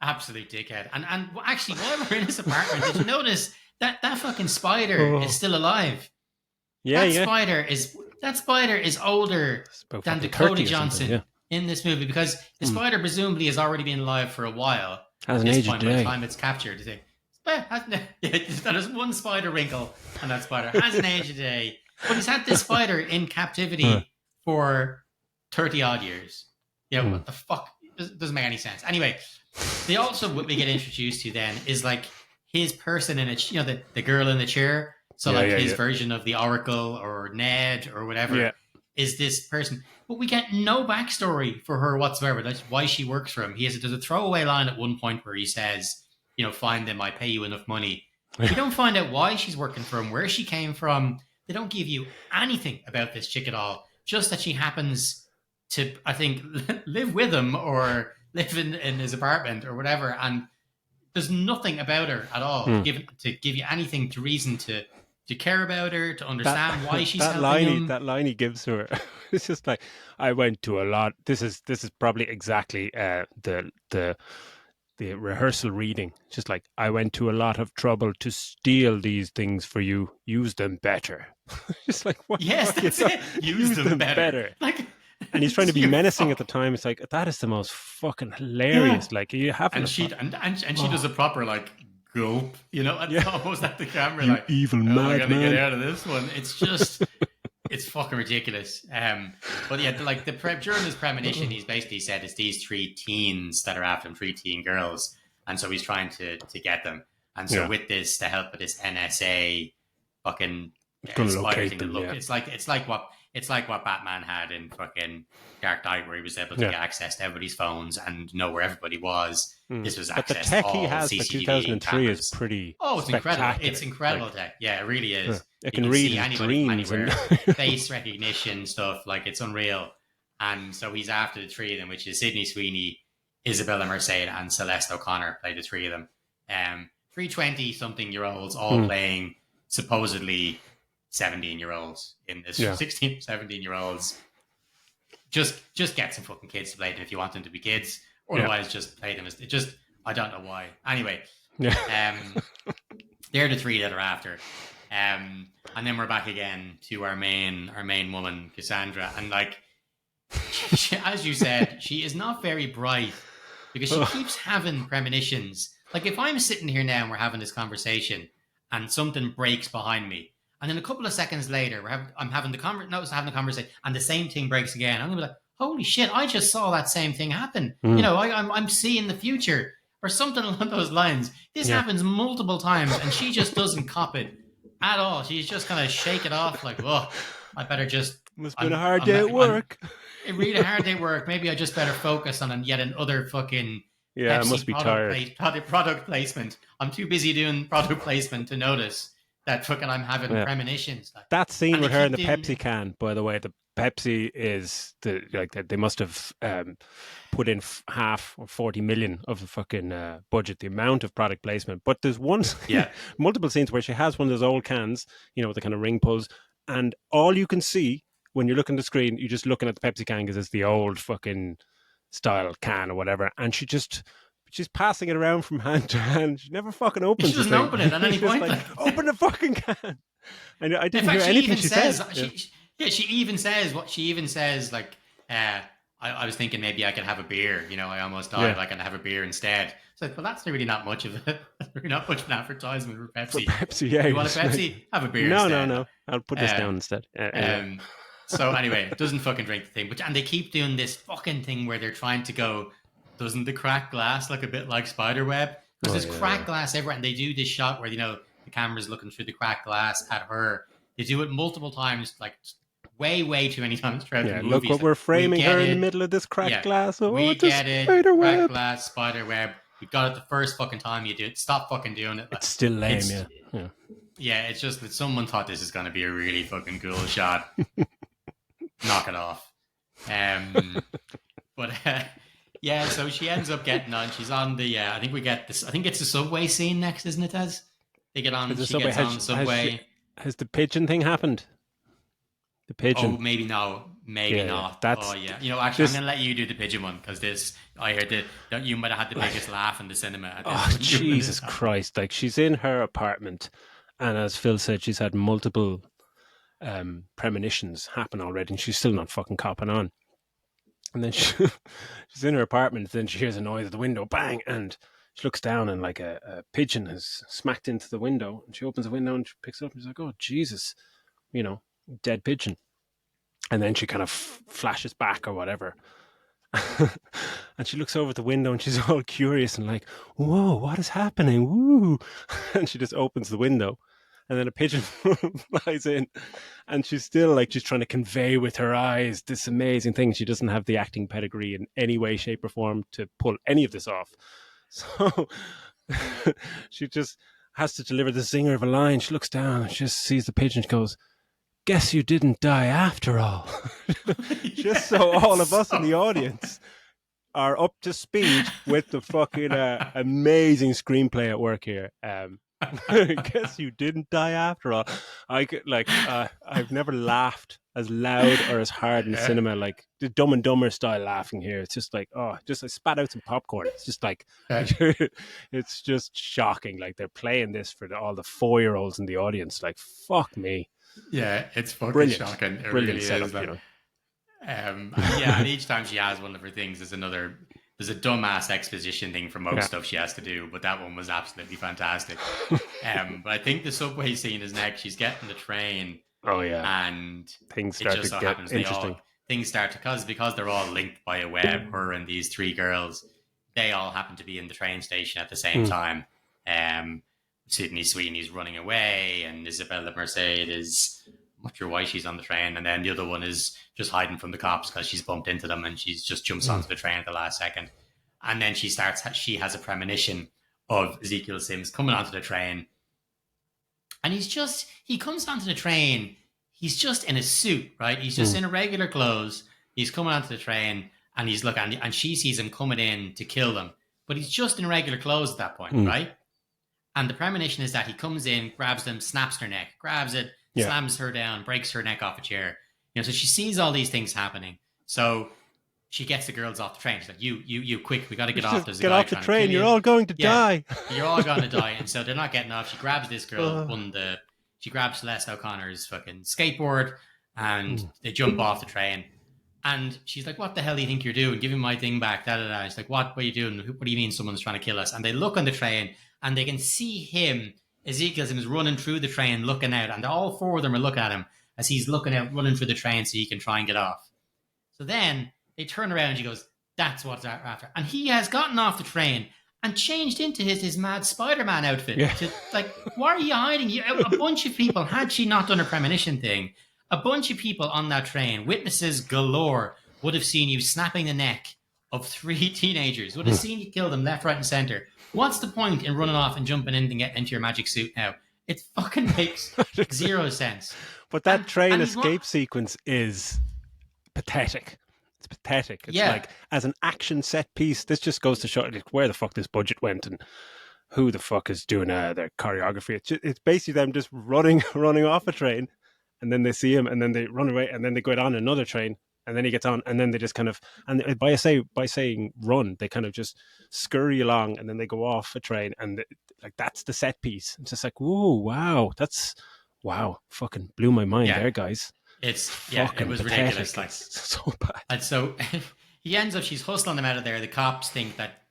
absolute dickhead. And actually, while we're in this apartment, did you notice that fucking spider is still alive? That spider is older than Dakota Johnson in this movie, because the spider presumably has already been alive for a while. Has an age by a the day. time it's captured. That is one spider wrinkle, and that spider has an age a day. But he's had this spider in captivity for 30 odd years. What the fuck? It doesn't make any sense. Anyway, what we get introduced to then is like his person in a, the girl in the chair. So his version of the Oracle or Ned or whatever is this person. But we get no backstory for her whatsoever. That's why she works for him. There's a throwaway line at one point where he says, find them, I pay you enough money. We don't find out why she's working for him, where she came from. They don't give you anything about this chick at all. Just that she happens to, I think, live with him or live in his apartment or whatever. And there's nothing about her at all to give you anything to reason to care about her, to understand why she's helping him. That line he gives to her, it's just like, I went to a lot. This is probably exactly the rehearsal reading. It's just like, I went to a lot of trouble to steal these things for you. Use them better. Just like, what? Yes, that's it. Use them better. Like, and he's trying to be menacing at the time. It's like, that is the most fucking hilarious. Like, you have and she does a proper like gulp, almost at the camera, you like, evil madman. I gotta get out of this one. It's just, it's fucking ridiculous. But yeah, like during his premonition, he's basically said it's these three teens that are after him, three teen girls, and so he's trying to get them. And so with this, to help with this NSA fucking spider thing, it's like what Batman had in fucking Dark Knight, where he was able to get access to everybody's phones and know where everybody was. This was but the access tech to all he has CCTV for 2003 cameras. is pretty. It's incredible. It's incredible tech. Yeah, it really is. It can read his dreams and face recognition stuff. Like, it's unreal. And so he's after the three of them, which is Sydney Sweeney, Isabella Merced, and Celeste O'Connor play the three of them. 320-something-year-olds all playing supposedly 17-year-olds in this. 16, 17-year-olds. Just get some fucking kids to play them if you want them to be kids. Otherwise, just play them as I don't know why. Anyway, they're the three that are after. And then we're back again to our main woman, Cassandra, and like, as you said, she is not very bright because she keeps having premonitions. Like, if I'm sitting here now and we're having this conversation and something breaks behind me, and then a couple of seconds later I'm having the conversation and the same thing breaks again, I'm gonna be like, holy shit, I just saw that same thing happen. I'm seeing the future or something along those lines. This happens multiple times and she just doesn't cop it at all. She's just kind of shake it off like, oh, I better just... Must have been a hard day at work. It really hard day at work. Maybe I just better focus on yet another fucking I must be tired. Product placement. I'm too busy doing product placement to notice that fucking I'm having premonitions. That scene with her in the Pepsi can, by the way, the Pepsi is they must have put in half or 40 million of the fucking budget, the amount of product placement. But there's multiple scenes where she has one of those old cans, with the kind of ring pulls, and all you can see when you're looking at the screen, you're just looking at the Pepsi can because it's the old fucking style can or whatever, and she's passing it around from hand to hand. She never fucking She opens the doesn't thing. open it at any She's just point. like, Like, open the fucking can. I in didn't hear fact, she anything even she says, said. Yeah. she even says what she even says. Like, I was thinking maybe I could have a beer. You know, I almost died. Yeah. I can have a beer instead. It's like, well, that's really not much of a really not much of an advertisement for For Pepsi. Pepsi, yeah. You You're want a just like, Pepsi? Have a beer no, no, instead. no. I'll put this down Um, instead. Anyway. um, so anyway, doesn't fucking drink the thing. But and they keep doing this fucking thing where they're trying to go. Doesn't the cracked glass look a bit like spider web? Because Oh, there's yeah, cracked yeah. glass everywhere, and they do this shot where the camera's looking through the cracked glass at her. They do it multiple times, like way too many times throughout Yeah, the look movie. what So we're we framing get her in the it. middle of this cracked Yeah, glass. Oh, we it's a get it. spider Cracked web. glass, spider web. We got it the first fucking time you do it. Stop fucking doing it. It's still lame, It's yeah. Yeah. yeah. It's just that someone thought this is going to be a really fucking cool shot. Knock it off. But yeah, so she ends up getting on. She's on the. I think we get this. I think it's the subway scene next, isn't it? As they get on, The she subway gets on the subway. has the pigeon thing happened? The Oh, pigeon. maybe no, maybe Yeah, not. that's Oh yeah, you know, actually, this. I'm gonna let you do the pigeon one because this. I heard that you might have had the biggest laugh in the cinema. At this Oh, when doing Jesus this. Christ! Like she's in her apartment, and as Phil said, she's had multiple premonitions happen already, and she's still not fucking copping on. And then she's in her apartment. Then she hears a noise at the window, bang, and she looks down, and like a pigeon has smacked into the window. And she opens the window and she picks it up, and she's like, "Oh Jesus, you know, dead pigeon." And then she kind of flashes back or whatever. And she looks over at the window and she's all curious and like, whoa, what is happening? Woo. And she just opens the window and then a pigeon flies in and she's still like, she's trying to convey with her eyes this amazing thing. She doesn't have the acting pedigree in any way, shape, or form to pull any of this off. So she just has to deliver the zinger of a line. She looks down and she just sees the pigeon. She goes, guess you didn't die after all. Just so all of us in the audience are up to speed with the fucking amazing screenplay at work here. Guess you didn't die after all. I've never laughed as loud or as hard in cinema, like the Dumb and Dumber style laughing here. It's just like, I spat out some popcorn. It's just like, it's just shocking. Like they're playing this for all the 4-year-olds in the audience. Like, fuck me. Yeah, it's fucking Brilliant. shocking. It Brilliant really setup, is. Like, you know. Yeah, and each time she has one of her things, there's a dumbass exposition thing for most stuff she has to do, but that one was absolutely fantastic. But I think the subway scene is next. She's getting the train. Oh yeah, and things it start just to so get happens interesting. things start to because they're all linked by a web. Her and these 3 girls, they all happen to be in the train station at the same time. Sydney Sweeney's running away, and Isabella Mercedes, I'm not sure why she's on the train, and then the other one is just hiding from the cops because she's bumped into them, and she's just jumps onto the train at the last second. And then she has a premonition of Ezekiel Sims coming onto the train, and he comes onto the train. He's just in a suit, right? He's just in a regular clothes. He's coming onto the train, and he's looking, and she sees him coming in to kill them, but he's just in regular clothes at that point, right? And the premonition is that he comes in, grabs them, snaps her neck, grabs it, slams her down, breaks her neck off a chair. You know, so she sees all these things happening. So she gets the girls off the train. She's like, you, quick, we got to get off. There's a get guy off the trying to train. kill You're you. all going to die. You're all going to die. And so they're not getting off. She grabs this girl, she grabs Celeste O'Connor's fucking skateboard, and they jump off the train. And she's like, what the hell do you think you're doing? Give me my thing back. Da, da, da. She's like, what are you doing? What do you mean someone's trying to kill us? And they look on the train, and they can see him, Ezekiel Sims, running through the train, looking out. And all 4 of them are looking at him as he's looking out, running through the train so he can try and get off. So then they turn around and she goes, that's what they're after. And he has gotten off the train and changed into his mad Spider-Man outfit. Yeah. Like, why are you hiding? A bunch of people, had she not done a premonition thing, a bunch of people on that train, witnesses galore, would have seen you snapping the neck of 3 teenagers, would have seen you kill them left, right, and center. What's the point in running off and jumping in and getting into your magic suit now? It fucking makes 0 sense. But that train escape sequence is pathetic. It's pathetic. It's like, as an action set piece, this just goes to show like, where the fuck this budget went and who the fuck is doing their choreography. It's basically them just running off a train and then they see him, and then they run away, and then they go on another train, and then he gets on, and then they just kind of, and by saying run, they kind of just scurry along, and then they go off a train, and like that's the set piece. It's just like, whoa, wow, that's wow, fucking blew my mind Yeah, there, guys. it Fucking was ridiculous. pathetic. Like, It's so bad. and so he ends up, she's hustling them out of there. The cops think that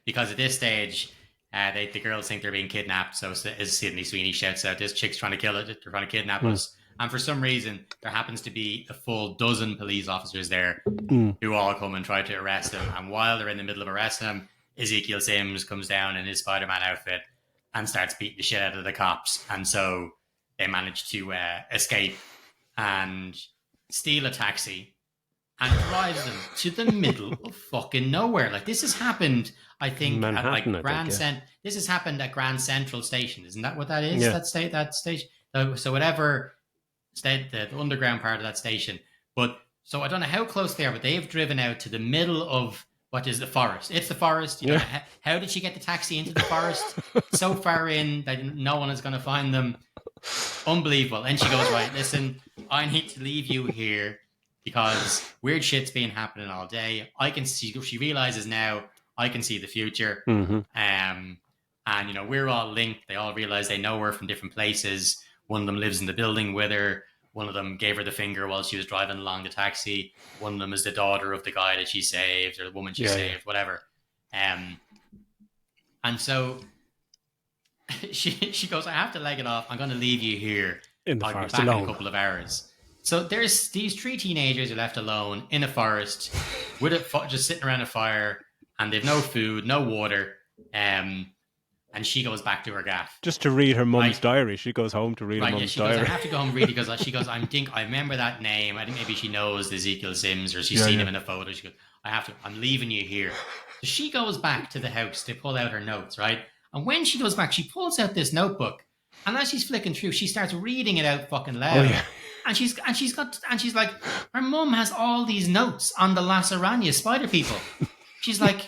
because at this stage, the girls think they're being kidnapped. So as Sydney Sweeney shouts out, this chick's trying to kill it. They're trying to kidnap us. And for some reason, there happens to be a full dozen police officers there who all come and try to arrest him. And while they're in the middle of arresting him, Ezekiel Sims comes down in his Spider-Man outfit and starts beating the shit out of the cops. And so they manage to escape and steal a taxi and drives them to the middle of fucking nowhere. Like, this has happened, I think, Manhattan, at like This has happened at Grand Central Station. Isn't that what that is? Yeah. That station. So whatever the underground part of that station. But so I don't know how close they are, but they've driven out to the middle of what is the forest. It's the forest. You know, how did she get the taxi into the forest? So far in that no one is going to find them. Unbelievable. And she goes, right, listen, I need to leave you here because weird shit's been happening all day. I can see, she realizes now, I can see the future. And, you know, we're all linked. They all realize they know her from different places. One of them lives in the building with her. One of them gave her the finger while she was driving along the taxi. One of them is the daughter of the guy that she saved, or the woman she saved, whatever. And so she goes, I have to leg it off. I'm going to leave you here. In the I'll forest be back alone. in a couple of hours. So there's these three teenagers are left alone in a forest with just sitting around a fire, and they've no food, no water. And she goes back to her gaff. Just to read her mum's diary. She goes home to read her mum's diary. Goes, I have to go home and read it because she goes, I remember that name. I think maybe she knows Ezekiel Sims or she's seen him in a photo. She goes, I'm leaving you here. So she goes back to the house to pull out her notes, right? And when she goes back, she pulls out this notebook. And as she's flicking through, she starts reading it out fucking loud. Oh, yeah. And she's like, her mum has all these notes on the Lasarania spider people. She's like,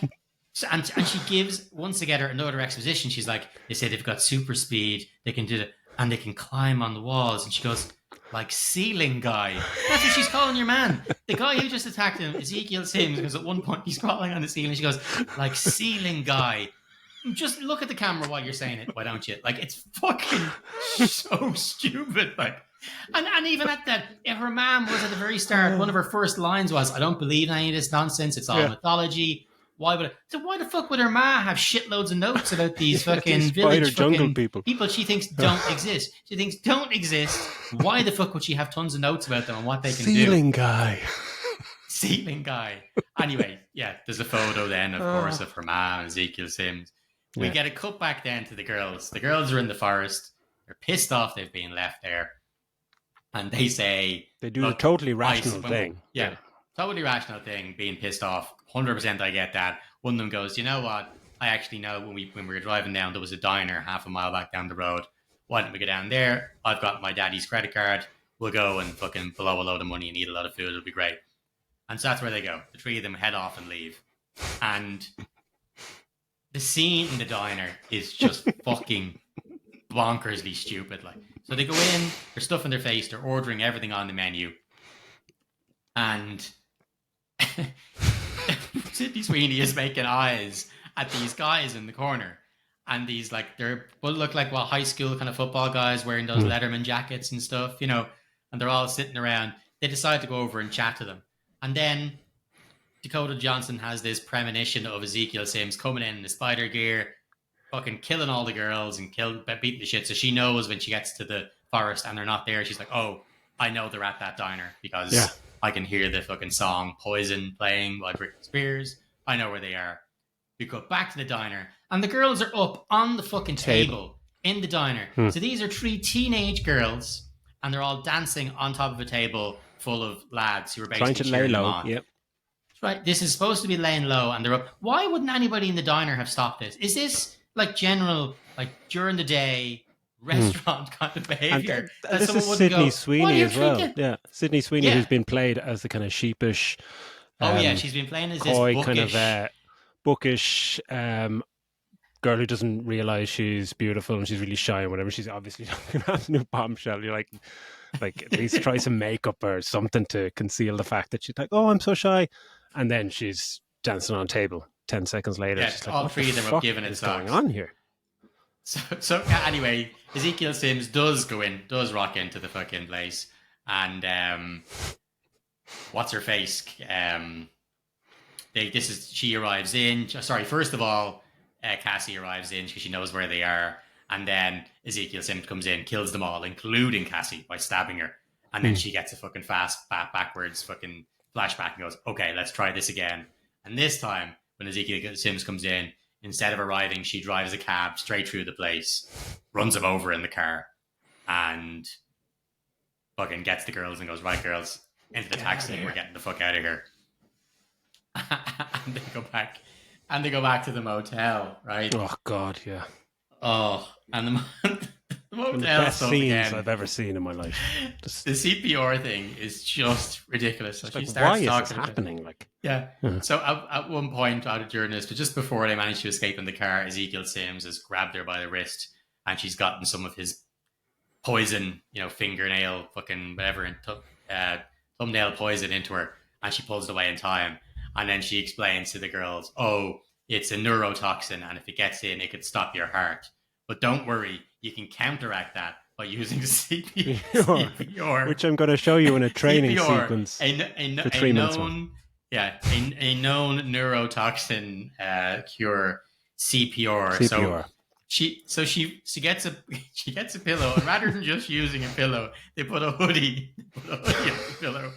and she gives, once they get her another exposition, she's like, they say they've got super speed, they can do it, and they can climb on the walls. And she goes, like ceiling guy. That's what she's calling your man. The guy who just attacked him, Ezekiel Sims, because at one point he's crawling on the ceiling. She goes, like ceiling guy. Just look at the camera while you're saying it, why don't you? Like, it's fucking so stupid. Like, and even at that, if her mom was at the very start, one of her first lines was, I don't believe in any of this nonsense. It's all mythology. Why the fuck would her ma have shitloads of notes about these fucking these village jungle people she thinks don't exist? She thinks don't exist. Why the fuck would she have tons of notes about them and what they can Ceiling do? guy. Ceiling guy. Anyway, yeah, there's a photo then, of course, of her ma and Ezekiel Sims. We get a cut back then to the girls. The girls are in the forest. They're pissed off they've been left there. And they say... They do the totally rational thing. Yeah, totally rational thing, being pissed off. 100% I get that. One of them goes, you know what? I actually know when we were driving down, there was a diner half a mile back down the road. Why don't we go down there? I've got my daddy's credit card. We'll go and fucking blow a load of money and eat a lot of food. It'll be great. And so that's where they go. The three of them head off and leave. And the scene in the diner is just fucking bonkersly stupid. Like, so they go in, they're stuffing their face, they're ordering everything on the menu. And Sydney Sweeney is making eyes at these guys in the corner. And these, like, they're both look like, well, high school kind of football guys wearing those Letterman jackets and stuff, you know, and they're all sitting around. They decide to go over and chat to them. And then Dakota Johnson has this premonition of Ezekiel Sims coming in the spider gear, fucking killing all the girls and beating the shit. So she knows when she gets to the forest and they're not there, she's like, oh, I know they're at that diner because I can hear the fucking song Poison playing by Britney Spears. I know where they are. We go back to the diner and the girls are up on the fucking table in the diner. So these are three teenage girls and they're all dancing on top of a table full of lads who are basically trying to lay low. On. Yep. Right. This is supposed to be laying low and they're up. Why wouldn't anybody in the diner have stopped this? Is this like general, like during the day restaurant kind of behavior? This is Sydney Sweeney as well. Yeah. Sydney Sweeney, who's been played as the kind of sheepish. She's been playing as coy, this bookish. Kind of bookish girl who doesn't realize she's beautiful and she's really shy and whatever. She's obviously not going to have a new bombshell. You're like, Like, at least try some makeup or something to conceal the fact that she's like, oh, I'm so shy. And then she's dancing on a table 10 seconds later. Yeah, She's like, all what the three of them have fuck given it is going socks. on here? So anyway, Ezekiel Sims does rock into the fucking place, and what's her face? She arrives in. Sorry, first of all, Cassie arrives in because she knows where they are, and then Ezekiel Sims comes in, kills them all, including Cassie, by stabbing her, and then she gets a fucking fast backwards fucking flashback and goes, "Okay, let's try this again." And this time, when Ezekiel Sims comes in, instead of arriving, she drives a cab straight through the place, runs him over in the car, and fucking gets the girls and goes, "Right, girls, into the taxi. We're getting the fuck out of here." And they go back to the motel, right? Oh, God, yeah. Oh, and the One of the motel best stuff scenes again. I've ever seen in my life. Just, The CPR thing is just ridiculous. So she like, starts why is talking this about- happening? Like, Yeah. Yeah. So at one point out of journalist, but just before they manage to escape in the car, Ezekiel Sims has grabbed her by the wrist and she's gotten some of his poison, fingernail, fucking whatever, and thumbnail poison into her, and she pulls it away in time. And then she explains to the girls, "Oh, it's a neurotoxin, and if it gets in, it could stop your heart. But don't worry, you can counteract that by using CPR, which I'm going to show you in a training CPR, sequence for a 3 minutes. known, a known neurotoxin cure, CPR. CPR. So she gets a pillow, and rather than just using a pillow, they put a hoodie on the pillow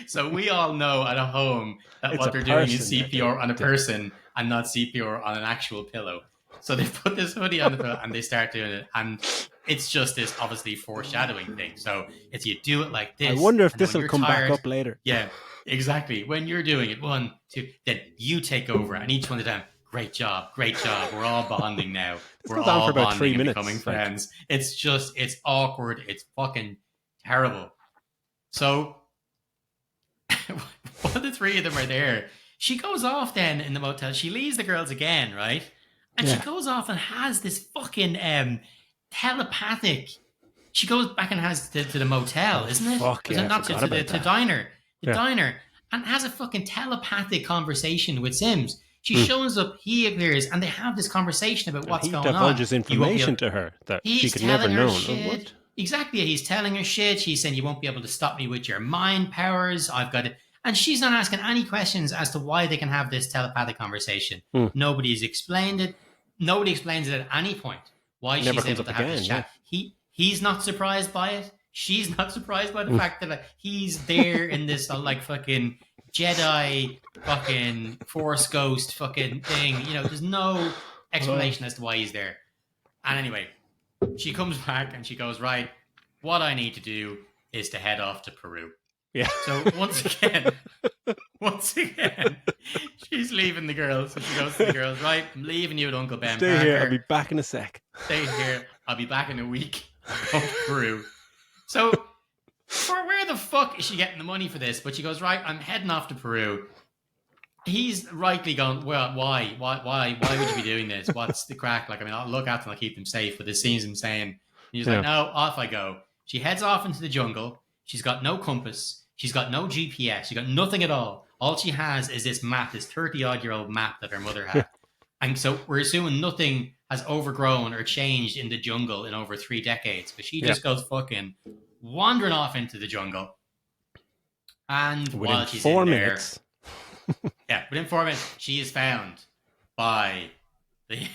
so we all know at home that It's what a they're doing is person that CPR on a they- person and not CPR on an actual pillow. So they put this hoodie on the pillow and they start doing it, and it's just this obviously foreshadowing thing. So it's you do it like this. I wonder if and then this when will you're come tired- back up later. Yeah, exactly. When you're doing it, 1, 2, then you take over, and each one of them. Great job. We're all bonding now. We're goes on all for about bonding 3 and minutes, becoming like- friends. It's awkward. It's fucking terrible. So while the three of them are there, she goes off then in the motel. She leaves the girls again, right? And she goes off and has this fucking telepathic. She goes back and has to the motel, isn't it? fuck, Is yeah, it I not forgot to the about that. diner? The Yeah. diner, and has a fucking telepathic conversation with Sims. She shows up, he appears, and they have this conversation about what's he going on. divulges You won't be information able- to her that He's she could never telling her know. shit. What? Exactly, he's telling her shit. She's saying, "You won't be able to stop me with your mind powers. I've got it." And she's not asking any questions as to why they can have this telepathic conversation. Nobody's explained it. Nobody explains it at any point. Why Never she's comes able to up have again, this chat. He's not surprised by it. She's not surprised by the fact that he's there in this like fucking Jedi fucking Force Ghost fucking thing. There's no explanation as to why he's there. And anyway, she comes back and she goes, "Right, what I need to do is to head off to Peru." Yeah. So once again, she's leaving the girls. So she goes to the girls, "Right, I'm leaving you at Uncle Ben Stay Parker. here. I'll be back in a sec. Stay here. I'll be back in a week. Go to Peru." So, for where the fuck is she getting the money for this? But she goes, "Right, I'm heading off to Peru." He's rightly going, "Well, why would you be doing this? What's the crack?" Like, I mean, I'll look after them, I'll keep them safe, but this seems insane. He's like, "No, off I go." She heads off into the jungle. She's got no compass. She's got no GPS. She's got nothing at all. All she has is this map, this 30-odd-year-old map that her mother had. And so we're assuming nothing has overgrown or changed in the jungle in over 3 decades. But she just goes fucking wandering off into the jungle. And while Within she's 4 in minutes. within 4 minutes, she is found by the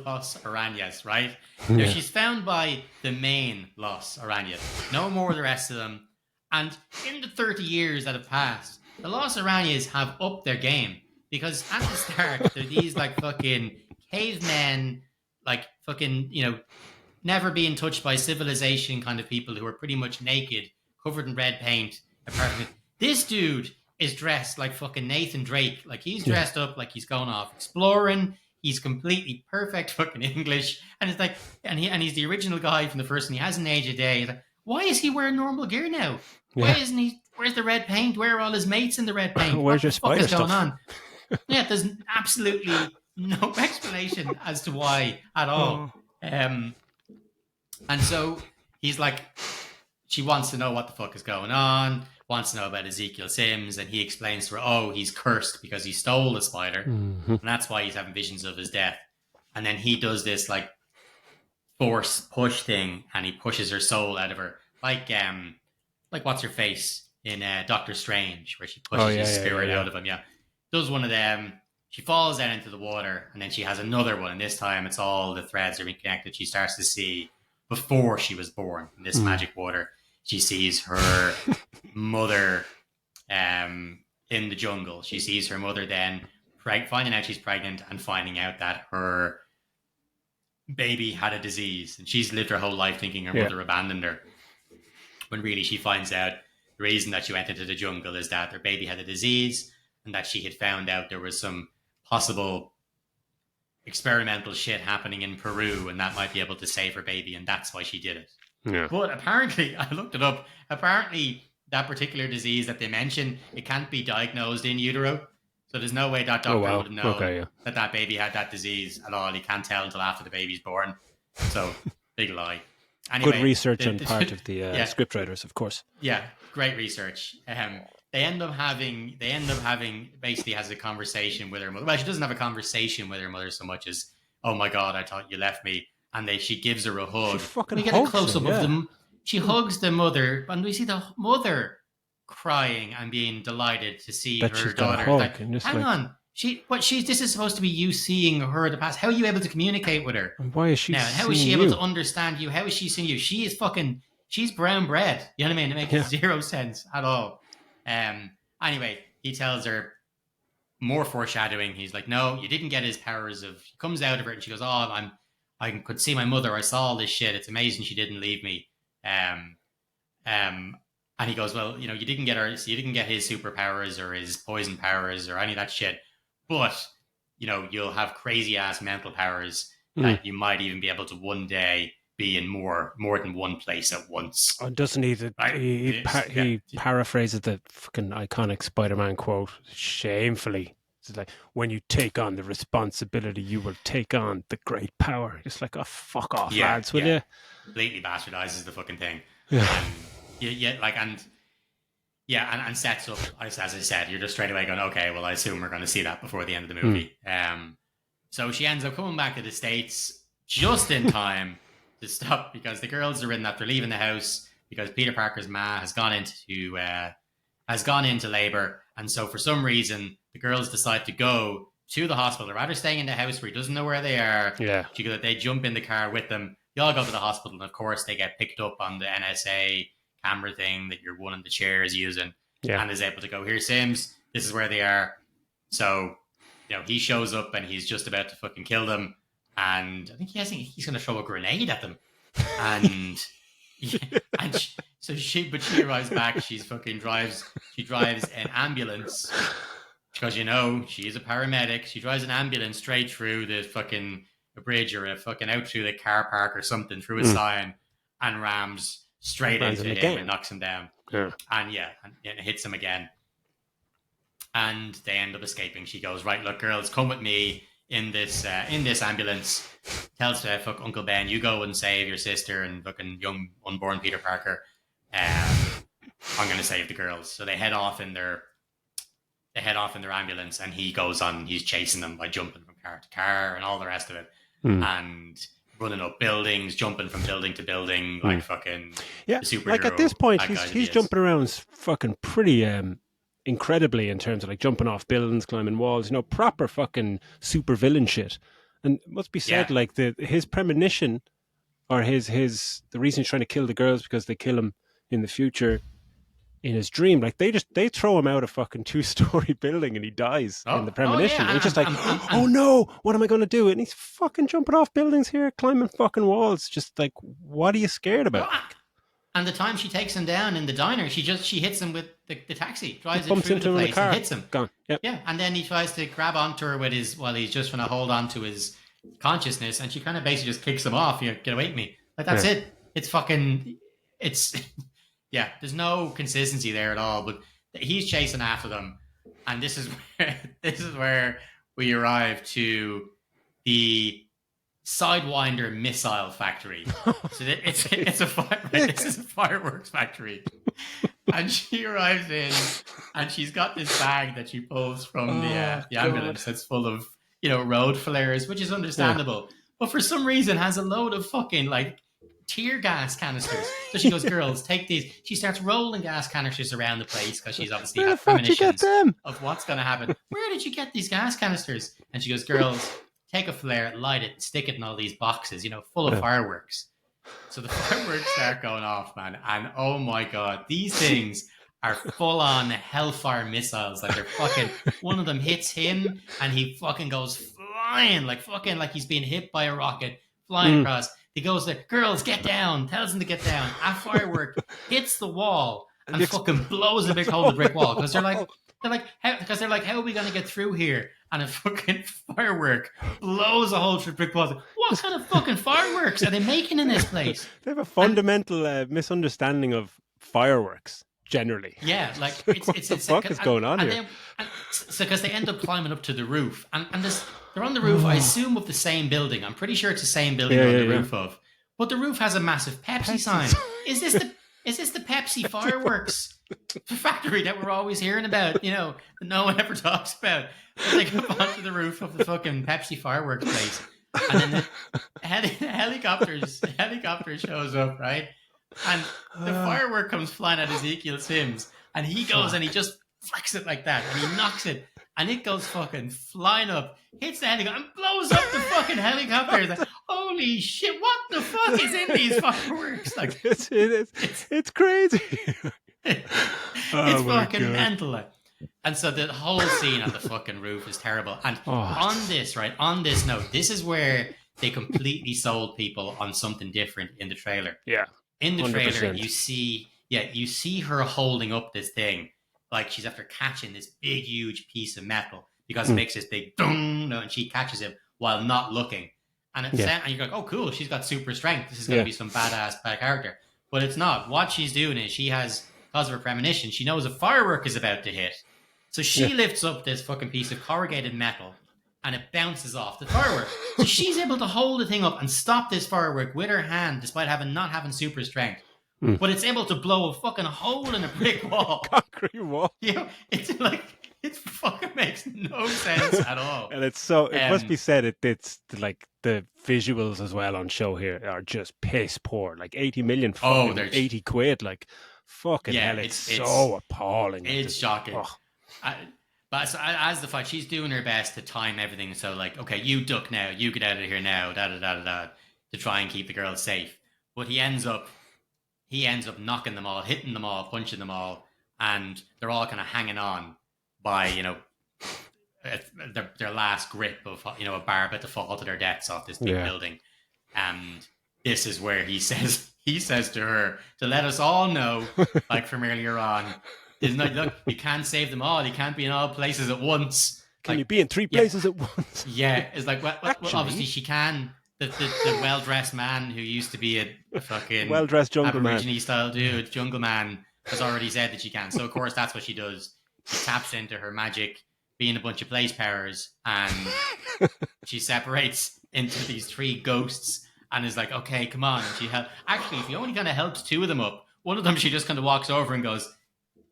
Los Arañas, right? Now, she's found by the main Los Arañas. No more of the rest of them. And in the 30 years that have passed, the Los Arañas have upped their game. Because at the start, they're these like fucking cavemen, like fucking, never being touched by civilization kind of people who are pretty much naked, covered in red paint. Apart from it. This dude is dressed like fucking Nathan Drake. Like he's dressed up like he's going off exploring. He's completely perfect fucking English. And it's like, and he's the original guy from the first, and he hasn't aged a day. He's like, why is he wearing normal gear now? Why isn't he? Where's the red paint? Where are all his mates in the red paint? Where's your what the fuck spider is going stuff? on? Yeah, there's absolutely no explanation as to why at all. And so he's like, she wants to know what the fuck is going on, wants to know about Ezekiel Sims, and he explains to her, oh, he's cursed because he stole the spider, Mm-hmm. and that's why he's having visions of his death. And then he does this like force push thing, and he pushes her soul out of her, like what's her face in Doctor Strange, where she pushes his spirit out of him. Yeah, does one of them. She falls down into the water, and then she has another one. And this time, it's all the threads are being connected. She starts to see before she was born in this magic water. She sees her mother in the jungle. She sees her mother then finding out she's pregnant and finding out that her baby had a disease, and she's lived her whole life thinking her mother abandoned her, when really she finds out the reason that she went into the jungle is that their baby had a disease, and that she had found out there was some possible experimental shit happening in Peru, and that might be able to save her baby, and that's why she did it. But apparently, I looked it up, apparently that particular disease that they mention, it can't be diagnosed in utero. So there's no way that doctor would have known that baby had that disease at all. He can't tell until after the baby's born. So, big lie. Anyway, good research on part of the scriptwriters, of course. Yeah, great research. They end up having basically has a conversation with her mother. Well, she doesn't have a conversation with her mother so much as, oh my God, I thought you left me. And she gives her a hug. We get a close up of them. She hugs the mother, and we see the mother crying and being delighted to see her daughter. Like, hang on. This is supposed to be you seeing her in the past. How are you able to communicate with her? And why is she now? How is she able to understand you? How is she seeing you? She's brown bread. You know what I mean? It makes zero sense at all. Anyway, he tells her more foreshadowing. He's like, no, you didn't get his powers of. She comes out of it and she goes, oh, I could see my mother. I saw all this shit. It's amazing she didn't leave me. And he goes, well, you didn't get you didn't get his superpowers or his poison powers or any of that shit. But, you'll have crazy ass mental powers that you might even be able to one day be in more than one place at once. Oh, doesn't he? He paraphrases the fucking iconic Spider-Man quote shamefully. It's like, when you take on the responsibility, you will take on the great power. It's like, oh, fuck off, lads, will you? Completely bastardizes the fucking thing. Yeah. And sets up, as I said, you're just straight away going, okay, well, I assume we're going to see that before the end of the movie. So she ends up coming back to the States just in time to stop, because the girls are they're leaving the house because Peter Parker's ma has gone into labor. And so for some reason, the girls decide to go to the hospital. They're rather staying in the house where he doesn't know where they are. Yeah. They jump in the car with them. They all go to the hospital, and of course they get picked up on the NSA camera thing that one of the chairs is using, and is able to go, here, Sims, this is where they are. So, he shows up and he's just about to fucking kill them, and I think he's going to throw a grenade at them, and she arrives back. She drives an ambulance because she is a paramedic. She drives an ambulance straight through the fucking a bridge or out through the car park or something, through a sign, and rams straight into him and knocks him down. Yeah. And it hits him again. And they end up escaping. She goes, right, look, girls, come with me in this ambulance. Tells fuck Uncle Ben, you go and save your sister and fucking young unborn Peter Parker. I'm going to save the girls. So they head off in their ambulance, and he's chasing them by jumping from car to car and all the rest of it. And running up buildings, jumping from building to building, like fucking superhero. Like at this point, he's jumping around fucking pretty incredibly in terms of like jumping off buildings, climbing walls, proper fucking super villain shit. And it must be said, like his premonition, or the reason he's trying to kill the girls because they kill him in the future. In his dream, like they throw him out a fucking 2-story building and he dies in the premonition. And he's just like, oh no, what am I going to do? And he's fucking jumping off buildings here, climbing fucking walls. Just like, what are you scared about? And the time she takes him down in the diner, she hits him with the taxi, drives bumps it through into the him in place the car. And hits him. Gone. Yep. Yeah, and then he tries to grab onto her while he's just trying to hold on to his consciousness, and she kind of basically just kicks him off. Get away from me. Like, that's it. It's fucking... It's... Yeah, there's no consistency there at all, but he's chasing after them, and this is where we arrive to the Sidewinder Missile Factory. So this is a fireworks factory, and she arrives in, and she's got this bag that she pulls from the God. ambulance that's full of road flares, which is Yeah. understandable, but for some reason has a load of fucking like tear gas canisters. So she goes, "Girls, take these." She starts rolling gas canisters around the place because she's obviously Where the had fuck did you get premonitions them? of what's going to happen. Where did you get these gas canisters? And she goes, "Girls, take a flare, light it, stick it in all these boxes, full of Yeah. fireworks." So the fireworks start going off, man. And oh my God, these things are full on hellfire missiles. Like they're fucking, one of them hits him and he fucking goes flying, like he's being hit by a rocket, flying across. He goes there, "Girls, get down," tells them to get down. A firework hits the wall and fucking blows a big hole in the brick wall because they're like, how are we going to get through here? And a fucking firework blows a hole through the brick wall. What kind of fucking fireworks are they making in this place? They have a fundamental misunderstanding of fireworks generally. Yeah, like What the fuck is going on here? So because they end up climbing up to the roof, and they're on the roof, I assume, of the same building. I'm pretty sure it's the same building they're on the roof of. But the roof has a massive Pepsi sign. Is this the Pepsi fireworks factory that we're always hearing about? That no one ever talks about. But they go up onto the roof of the fucking Pepsi fireworks place, and then the helicopter shows up, right? And the firework comes flying at Ezekiel Sims, and he goes and he just flicks it like that, and he knocks it, and it goes fucking flying up, hits the helicopter, and blows up the fucking helicopter. Like, holy shit, what the fuck is in these fireworks? Like, it's crazy. it's fucking mental. Like. And so the whole scene on the fucking roof is terrible. And on this note, this is where they completely sold people on something different in the trailer. Yeah. In the 100%. trailer, you see her holding up this thing like she's after catching this big, huge piece of metal because it makes this big dung, and she catches him while not looking. And and you're like, oh, cool, she's got super strength. This is going to be some bad character. But it's not. What she's doing is she has, because of her premonition, she knows a firework is about to hit. So she lifts up this fucking piece of corrugated metal and it bounces off the firework. So she's able to hold the thing up and stop this firework with her hand despite not having super strength. But it's able to blow a fucking hole in a brick wall. Concrete wall. It's like, it fucking makes no sense at all. And it's so, it must be said, it's like the visuals as well on show here are just piss poor. Like 80 million, 80 quid. Like, fucking hell, it's so appalling. It's shocking. But so as the fight, she's doing her best to time everything. So like, okay, you duck now, you get out of here now, to try and keep the girls safe. But he ends up knocking them all, hitting them all, punching them all, and they're all kind of hanging on by their last grip of a barb at the fall to their deaths off this big building. And this is where he says to her to let us all know, like from earlier on. Look, you can't save them all. You can't be in all places at once. Can you be in 3 places at once? Yeah, it's like, well, obviously she can. The well-dressed man who used to be a fucking well-dressed jungle man, Aborigine style dude, jungle man, has already said that she can. So of course that's what she does. She taps into her magic, being a bunch of place powers, and she separates into these 3 ghosts, and is like, okay, come on. And she actually, if you only kind of helped 2 of them up, one of them she just kind of walks over and goes,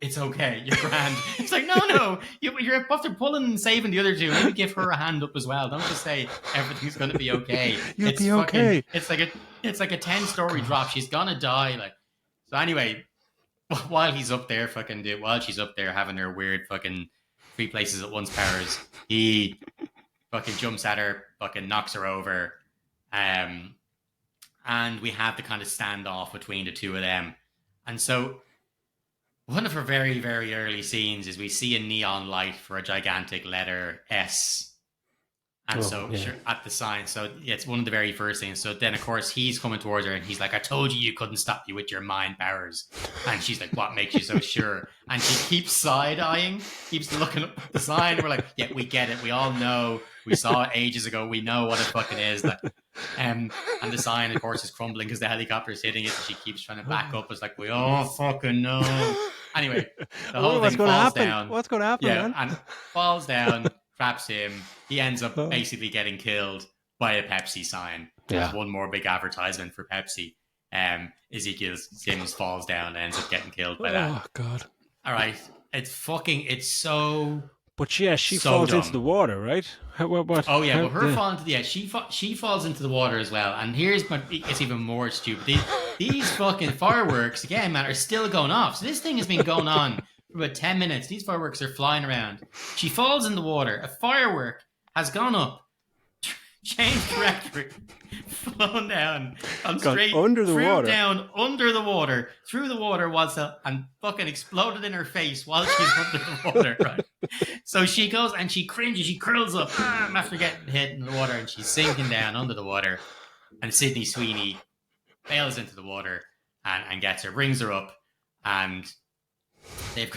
"It's okay, you're grand." It's like, no, you're after pulling and saving the other 2. Maybe give her a hand up as well. Don't just say everything's going to be okay. You'll be okay. It's like a 10-story drop. She's gonna die. Like, so anyway, while she's up there having her weird fucking 3 places at once powers, he fucking jumps at her, fucking knocks her over, and we have the kind of standoff between the 2 of them, and so. One of her very, very early scenes is we see a neon light for a gigantic letter S. And sure, at the sign. So it's one of the very first things. So then, of course, he's coming towards her and he's like, "I told you couldn't stop you with your mind powers." And she's like, "What makes you so sure?" And she keeps side-eyeing, keeps looking up at the sign. We're like, "Yeah, we get it. We all know. We saw it ages ago. We know what it fucking is." Like, and the sign, of course, is crumbling because the helicopter is hitting it. And she keeps trying to back up. It's like, we all fucking know. Anyway, the whole thing falls down. What's going to happen, man? And falls down, traps him. He ends up basically getting killed buy a Pepsi sign. Yeah. There's one more big advertisement for Pepsi. Ezekiel Sims falls down and ends up getting killed by that. Oh God. All right, it's so But yeah, she so falls into dumb. the water, right? What? Oh yeah, How, but her yeah. falling into the she falls into the water as well. And here's what it's even more stupid. These fucking fireworks again, man, are still going off. So this thing has been going on for about 10 minutes. These fireworks are flying around. She falls in the water. A firework has gone up, changed trajectory, flown down, gone straight under the through water. down under the water, through the water and fucking exploded in her face while she's under the water, right? So she goes and she cringes, she curls up after getting hit in the water, and she's sinking down under the water. And Sydney Sweeney bails into the water and gets her, brings her up, and they've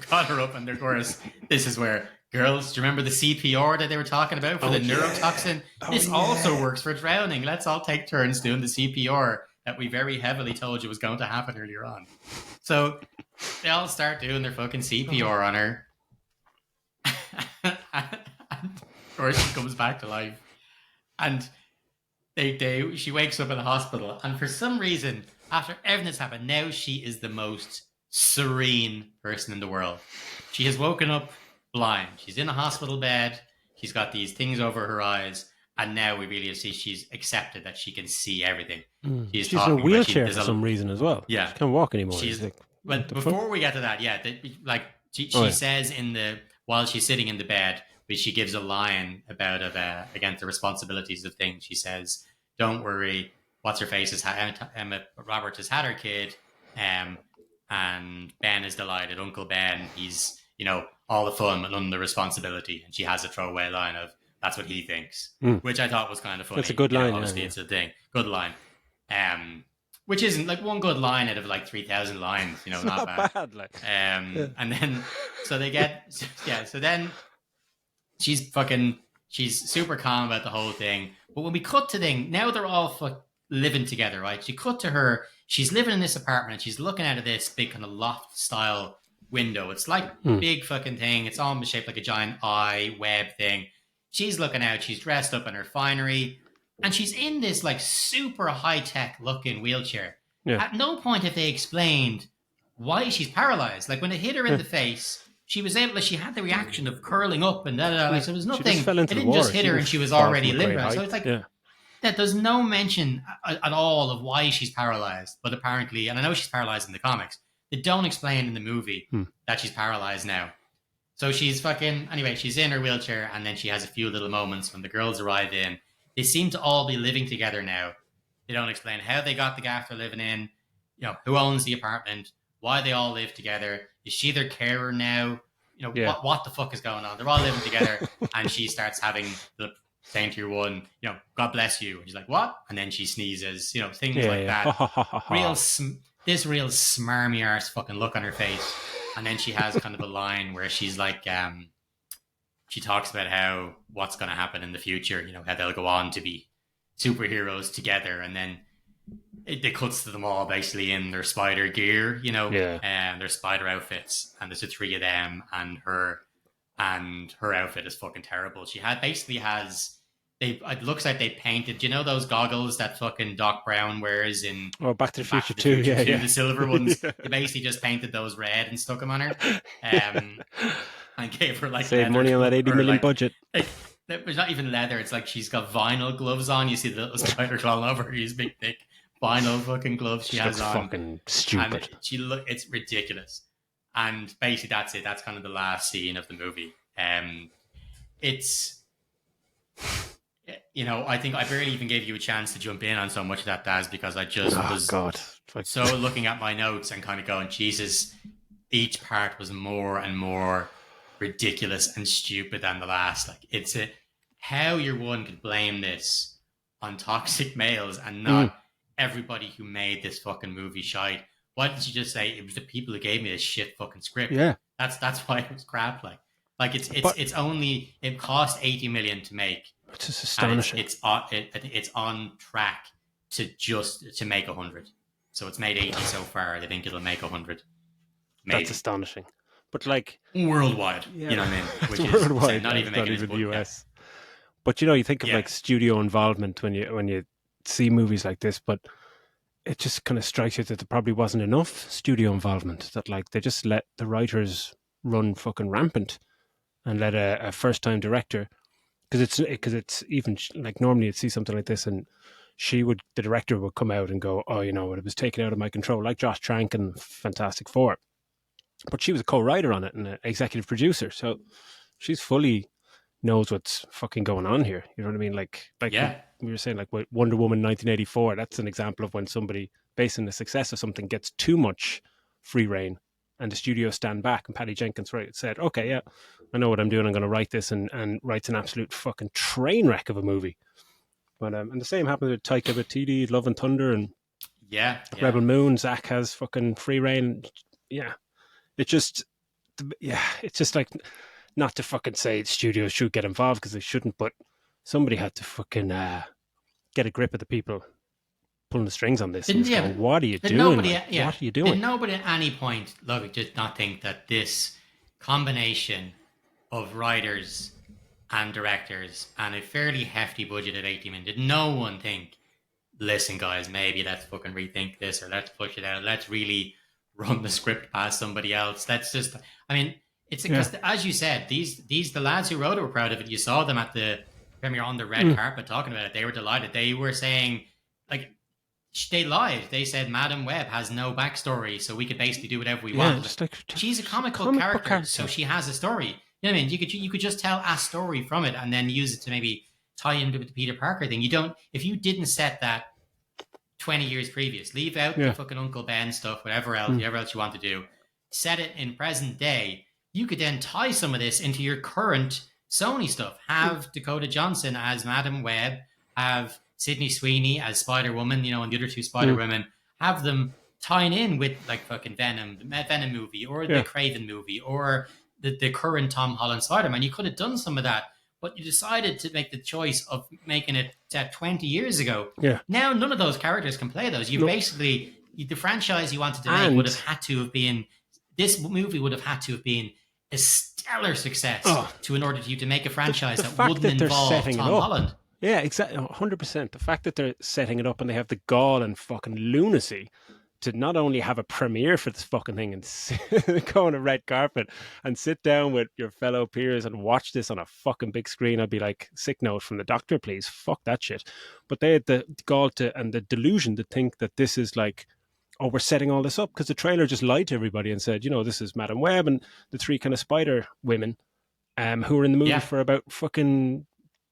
got her up. And of course, this is where, girls, do you remember the CPR that they were talking about for the neurotoxin? This also works for drowning. Let's all take turns doing the CPR that we very heavily told you was going to happen earlier on. So they all start doing their fucking CPR on her. Of course, she comes back to life. And she wakes up in the hospital. And for some reason, after everything that's happened, now she is the most serene person in the world. She has woken up blind. She's in a hospital bed. She's got these things over her eyes. And now we really see she's accepted that she can see everything. She's in a wheelchair for some reason as well. Yeah. She can't walk anymore. But before we get to that, yeah, she says while she's sitting in the bed, but she gives a line about against the responsibilities of things. She says, "Don't worry, what's her face Emma Roberts has had her kid, and Ben is delighted. Uncle Ben, he's all the fun but none of the responsibility." And she has a throwaway line of, "That's what he thinks," which I thought was kind of funny. That's a good line. Obviously, it's a thing. Good line. Which isn't like one good line out of like 3,000 lines, not bad. And then, so they get, so then she's super calm about the whole thing. But when we cut to now they're all living together, right? She cut to her, she's living in this apartment, and she's looking out of this big kind of loft style window. It's like big fucking thing. It's almost shaped like a giant eye web thing. She's looking out, she's dressed up in her finery. And she's in this like super high-tech looking wheelchair. Yeah. At no point have they explained why she's paralyzed. Like when it hit her in the face, she had the reaction of curling up and Like, so there was nothing. It didn't just hit her and she was already limber. So it's like that there's no mention at all of why she's paralyzed. But apparently, and I know she's paralyzed in the comics, they don't explain in the movie that she's paralyzed now. So she's she's in her wheelchair, and then she has a few little moments when the girls arrive in. They seem to all be living together now. They don't explain how they got the gaff they're living in, who owns the apartment, why they all live together. Is she their carer now? What the fuck is going on? They're all living together, and she starts saying to your one, God bless you. And she's like, what? And then she sneezes, things like that. This real smarmy arse fucking look on her face. And then she has kind of a line where she's like, she talks about what's going to happen in the future, how they'll go on to be superheroes together. And then it cuts to them all basically in their spider gear, and their spider outfits. And there's the three of them, and her outfit is fucking terrible. It looks like they painted, those goggles that fucking Doc Brown wears in Back to the Future 2, the silver ones. They basically just painted those red and stuck them on her. And gave her save money on that 80 million budget. It's not even leather. It's like she's got vinyl gloves on. You see the little spider crawling over her. These big, thick vinyl fucking gloves she has on. Fucking stupid. And it's ridiculous. And basically, that's it. That's kind of the last scene of the movie. It's, I think I barely even gave you a chance to jump in on so much of that, Daz, because I just so looking at my notes and kind of going, Jesus, each part was more and more ridiculous and stupid than the last. Like, it's how your one could blame this on toxic males and not everybody who made this fucking movie shite. Why didn't you just say it was the people who gave me this shit fucking script? Yeah, that's why it was crap. It cost 80 million to make. It's just astonishing. It's on track to make 100. So it's made 80 so far. They think it'll make 100. Maybe. That's astonishing. But worldwide, you know what I mean? Which is worldwide, not even making it the US. But you think of Yeah. like studio involvement when you see movies like this, but it just kind of strikes you that there probably wasn't enough studio involvement. That like they just let the writers run fucking rampant and let a first time director, because it's even like normally you'd see something like this and the director would come out and go, oh, it was taken out of my control, like Josh Trank and Fantastic Four. But she was a co-writer on it and an executive producer, so she's fully knows what's fucking going on here. You know what I mean? Like Yeah. we were saying, like with Wonder Woman 1984. That's an example of when somebody, based on the success of something, gets too much free reign, and the studios stand back. And Patty Jenkins said, "Okay, yeah, I know what I'm doing. I'm going to write this," and writes an absolute fucking train wreck of a movie. But and the same happened with Taika Waititi, Love and Thunder, and Yeah. Yeah. Rebel Moon. Zach has fucking free reign. Yeah, it just, it's just like, not to fucking say studios should get involved because they shouldn't, but somebody had to fucking get a grip of the people pulling the strings on this and Didn't just go, yeah, what are you did doing? nobody Like, yeah what are you did doing? nobody at any point, Ludwig, did not think that this combination of writers and directors and a fairly hefty budget of 80 million, did no one think, listen guys, maybe let's fucking rethink this, or let's push it out, let's really run the script past somebody else, let's just, I mean, it's Yeah. because as you said, these the lads who wrote it were proud of it. You saw them at the premiere on the red Mm. carpet talking about it. They were delighted. They were saying, like, they lied. They said Madam Web has no backstory, so we could basically do whatever we Yeah, want. just like She's a comic book comic book character, so character. she has a story. You know what I mean? You could just tell a story from it and then use it to maybe tie into the Peter Parker thing. You don't, if you didn't set that 20 years previous, leave out the Yeah. fucking Uncle Ben stuff, Mm. whatever else you want to do, set it in present day. You could then tie some of this into your current Sony stuff. Mm. Have Dakota Johnson as Madam Web, have Sydney Sweeney as Spider Woman, and the other two Spider Mm. Women, have them tying in with like fucking Venom, the Venom movie, or the Yeah. Craven movie, or the current Tom Holland Spider Man. You could have done some of that, but you decided to make the choice of making it 20 years ago. Yeah. Now none of those characters can play those. You No. basically, the franchise you wanted to make would have And had to have been, this movie would have had to have been a stellar success oh, to in order for you to make a franchise the that fact wouldn't that they're involve setting it Tom up. Holland. Yeah, exactly. 100%. The fact that they're setting it up and they have the gall and fucking lunacy to not only have a premiere for this fucking thing and go on a red carpet and sit down with your fellow peers and watch this on a fucking big screen, I'd be like, sick note from the doctor, please. Fuck that shit. But they had the gall to and the delusion to think that this is like, oh, we're setting all this up, because the trailer just lied to everybody and said, this is Madam Web and the three kind of spider women who are in the movie Yeah. for about fucking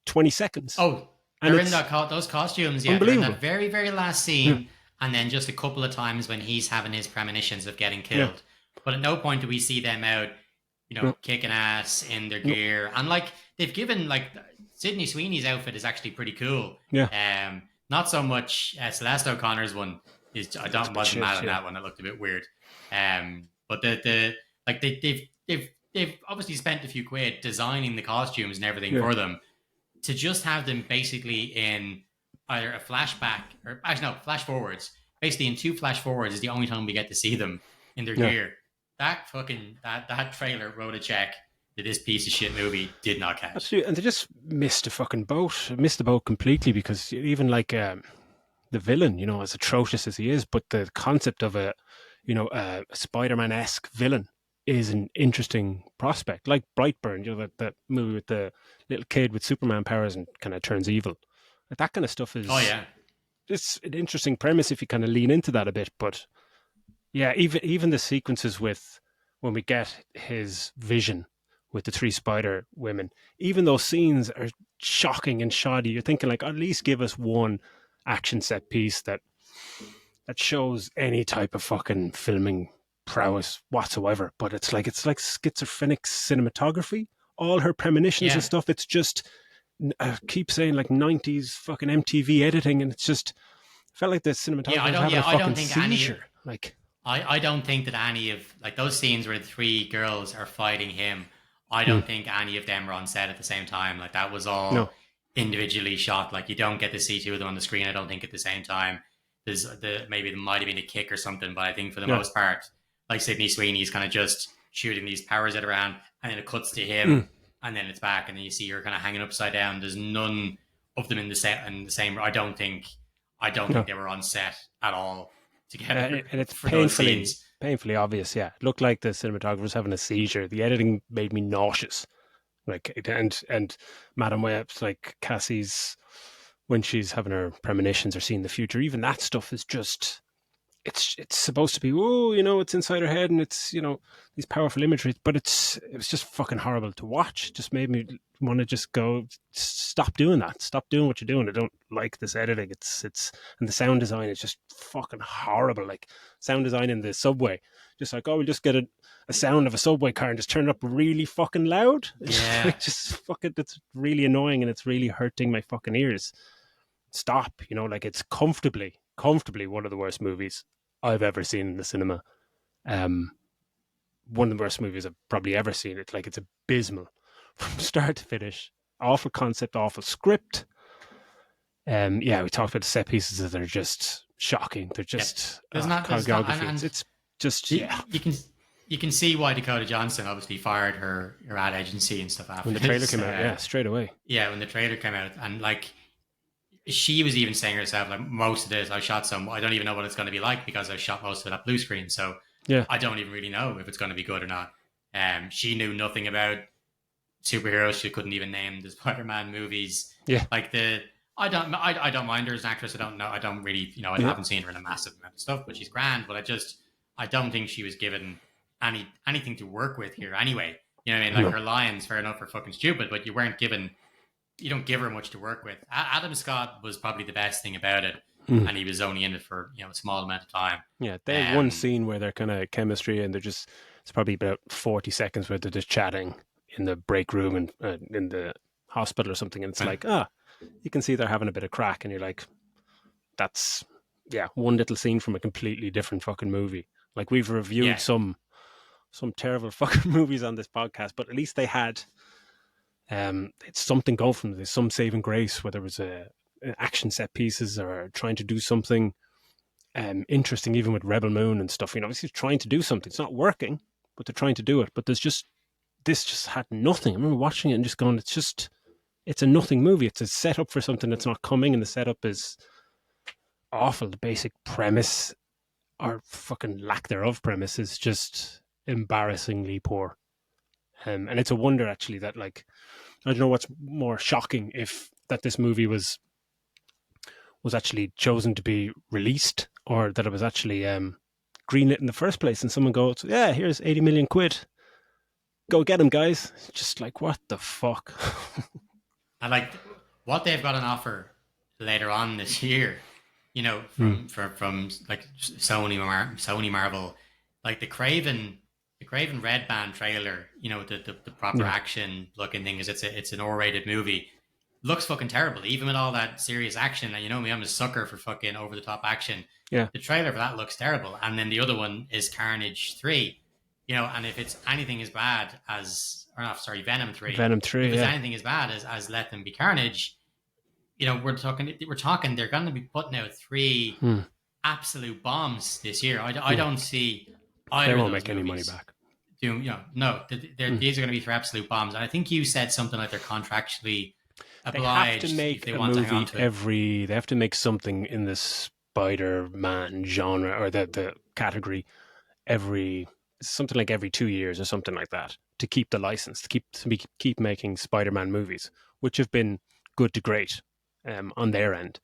20 seconds. Oh, And they're in it's those costumes. Yeah, they're in unbelievable. that very, very last scene. And then just a couple of times when he's having his premonitions of getting killed. Yeah. But at no point do we see them out, No. kicking ass in their gear. And like, they've given, like, Sydney Sweeney's outfit is actually pretty cool. Yeah. Not so much Celeste O'Connor's one is, wasn't mad at that one. It looked a bit weird. But they've obviously spent a few quid designing the costumes and everything Yeah. for them, to just have them basically in either a flashback or actually no, flash forwards. Basically in two flash forwards is the only time we get to see them in their Yeah. gear. That trailer wrote a check that this piece of shit movie did not catch. Absolutely. And they just missed the boat completely, because even like the villain, as atrocious as he is, but the concept of a Spider-Man-esque villain is an interesting prospect. Like Brightburn, that movie with the little kid with Superman powers and kind of turns evil. Like that kind of stuff is. Oh yeah. It's an interesting premise if you kind of lean into that a bit. But yeah, even the sequences with when we get his vision with the three spider women, even those scenes are shocking and shoddy. You're thinking like, at least give us one action set piece that shows any type of fucking filming prowess whatsoever. But it's like schizophrenic cinematography. All her premonitions Yeah. and stuff. It's just, I keep saying like 90s fucking MTV editing, and it's just felt like the cinematographer was having a fucking seizure. I don't think that any of, like, those scenes where the three girls are fighting him, I don't think any of them were on set at the same time. Like, that was all individually shot. Like, you don't get to see two of them on the screen, I don't think, at the same time. Maybe there might have been a kick or something, but I think for the most part, like, Sydney Sweeney's kind of just shooting these powers at around, and then it cuts to him, and then it's back, and then you see her kind of hanging upside down. There's none of them in the same. I don't No, think they were on set at all together and it's for those scenes. painfully obvious. Yeah, it looked like the cinematographer's having a seizure. The editing made me nauseous. Like and Madame Web's like Cassie's when she's having her premonitions or seeing the future. Even that stuff is just it's supposed to be it's inside her head and it's these powerful imagery, but it was just fucking horrible to watch. It just made me want to just go stop doing that. Stop doing what you're doing. I don't like this editing. It's and the sound design is just fucking horrible. Like sound design in the subway, just like we'll just get a sound of a subway car and just turn it up really fucking loud. Yeah, Just fucking it's really annoying and it's really hurting my fucking ears. Stop, like it's comfortably one of the worst movies I've ever seen in the cinema. Um, one of the worst movies I've probably ever seen. It's like it's abysmal from start to finish. Awful concept, awful script. Yeah, we talked about the set pieces that are just shocking. They're yeah. just There's not, choreography. and It's just you, you can see why Dakota Johnson obviously fired her ad agency and stuff after when the trailer this. came out, yeah, straight away. Yeah, when the trailer came out, and like she was even saying herself, like most of this, I don't even know what it's going to be like because I shot most of it at blue screen, so Yeah, I don't even really know if it's going to be good or not. She knew nothing about superheroes. She couldn't even name the Spider-Man movies. yeah, Like I don't mind her as an actress. I don't know. I don't really, I yeah. haven't seen her in a massive amount of stuff, but she's grand. But I don't think she was given anything to work with here. Anyway, you know what I mean? Like No. her lines, fair enough, are fucking stupid, but you don't give her much to work with. Adam Scott was probably the best thing about it, Mm. and he was only in it for a small amount of time. Yeah, they have one Um, scene where they're kind of chemistry and it's probably about 40 seconds where they're just chatting in the break room and in the hospital or something. And it's when, like, you can see they're having a bit of crack. And you're like, that's, yeah, one little scene from a completely different fucking movie. Like we've reviewed yeah, some terrible fucking movies on this podcast, but at least they had, it's something going from There's some saving grace, whether it was an action set pieces or trying to do something interesting, even with Rebel Moon and stuff. Obviously trying to do something. It's not working, but they're trying to do it. But this just had nothing. I remember watching it and just going, it's a nothing movie. It's a setup for something that's not coming, and the setup is awful. The basic premise or fucking lack thereof premise is just embarrassingly poor. And it's a wonder actually that like I don't know what's more shocking if that this movie was actually chosen to be released or that it was actually greenlit in the first place and someone goes, yeah, here's 80 million quid. Go get them, guys. Just like, what the fuck? I like what they've got on offer later on this year. Hmm. From like Sony Marvel, like the Craven Red Band trailer. The proper Yeah. action looking thing is it's an R-rated movie. Looks fucking terrible, even with all that serious action. And you know me, I'm a sucker for fucking over the top action. Yeah. The trailer for that looks terrible, and then the other one is Carnage 3. And if it's anything as bad as, or not, sorry, Venom 3. Venom If 3, it's yeah. anything as bad as Let Them Be Carnage, we're talking they're going to be putting out three Hmm. absolute bombs this year. I don't see They either of won't those make any money movies back. doing. No, Hmm. these are going to be for absolute bombs. And I think you said something like they're contractually They have to obliged if make they a want to hang on movie to it. they have to make something in the Spider-Man genre or the category every, something like every 2 years or something like that to keep the license, keep making Spider-Man movies, which have been good to great on their end.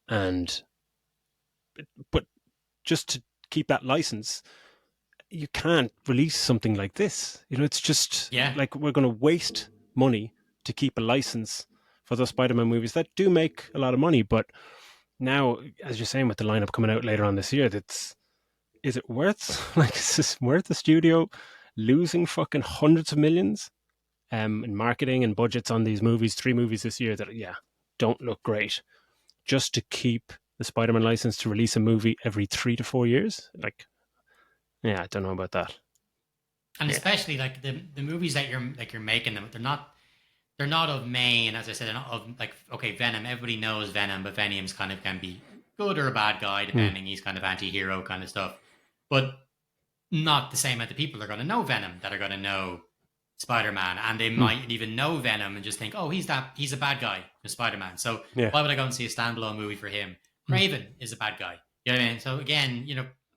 And but just to keep that license, you can't release something like this. It's just Yeah, like we're going to waste money to keep a license for those Spider-Man movies that do make a lot of money. But now, as you're saying, with the lineup coming out later on this year, is it worth is this worth the studio losing fucking hundreds of millions in marketing and budgets on these movies? 3 movies this year that don't look great, just to keep the Spider-Man license to release a movie every 3 to 4 years. Like, yeah, I don't know about that. and Yeah. especially like the movies that you're making them, they're not of main, as I said, they're not of like, okay, Venom. Everybody knows Venom, but Venom's kind of can be good or a bad guy Hmm. depending. He's kind of anti-hero kind of stuff, but not the same amount of people are going to know Venom that are going to know Spider-Man, and they Hmm. might even know Venom and just think, oh, he's a bad guy for Spider-Man. So Yeah. why would I go and see a standalone movie for him? Hmm. Craven is a bad guy. You know what I mean? So again,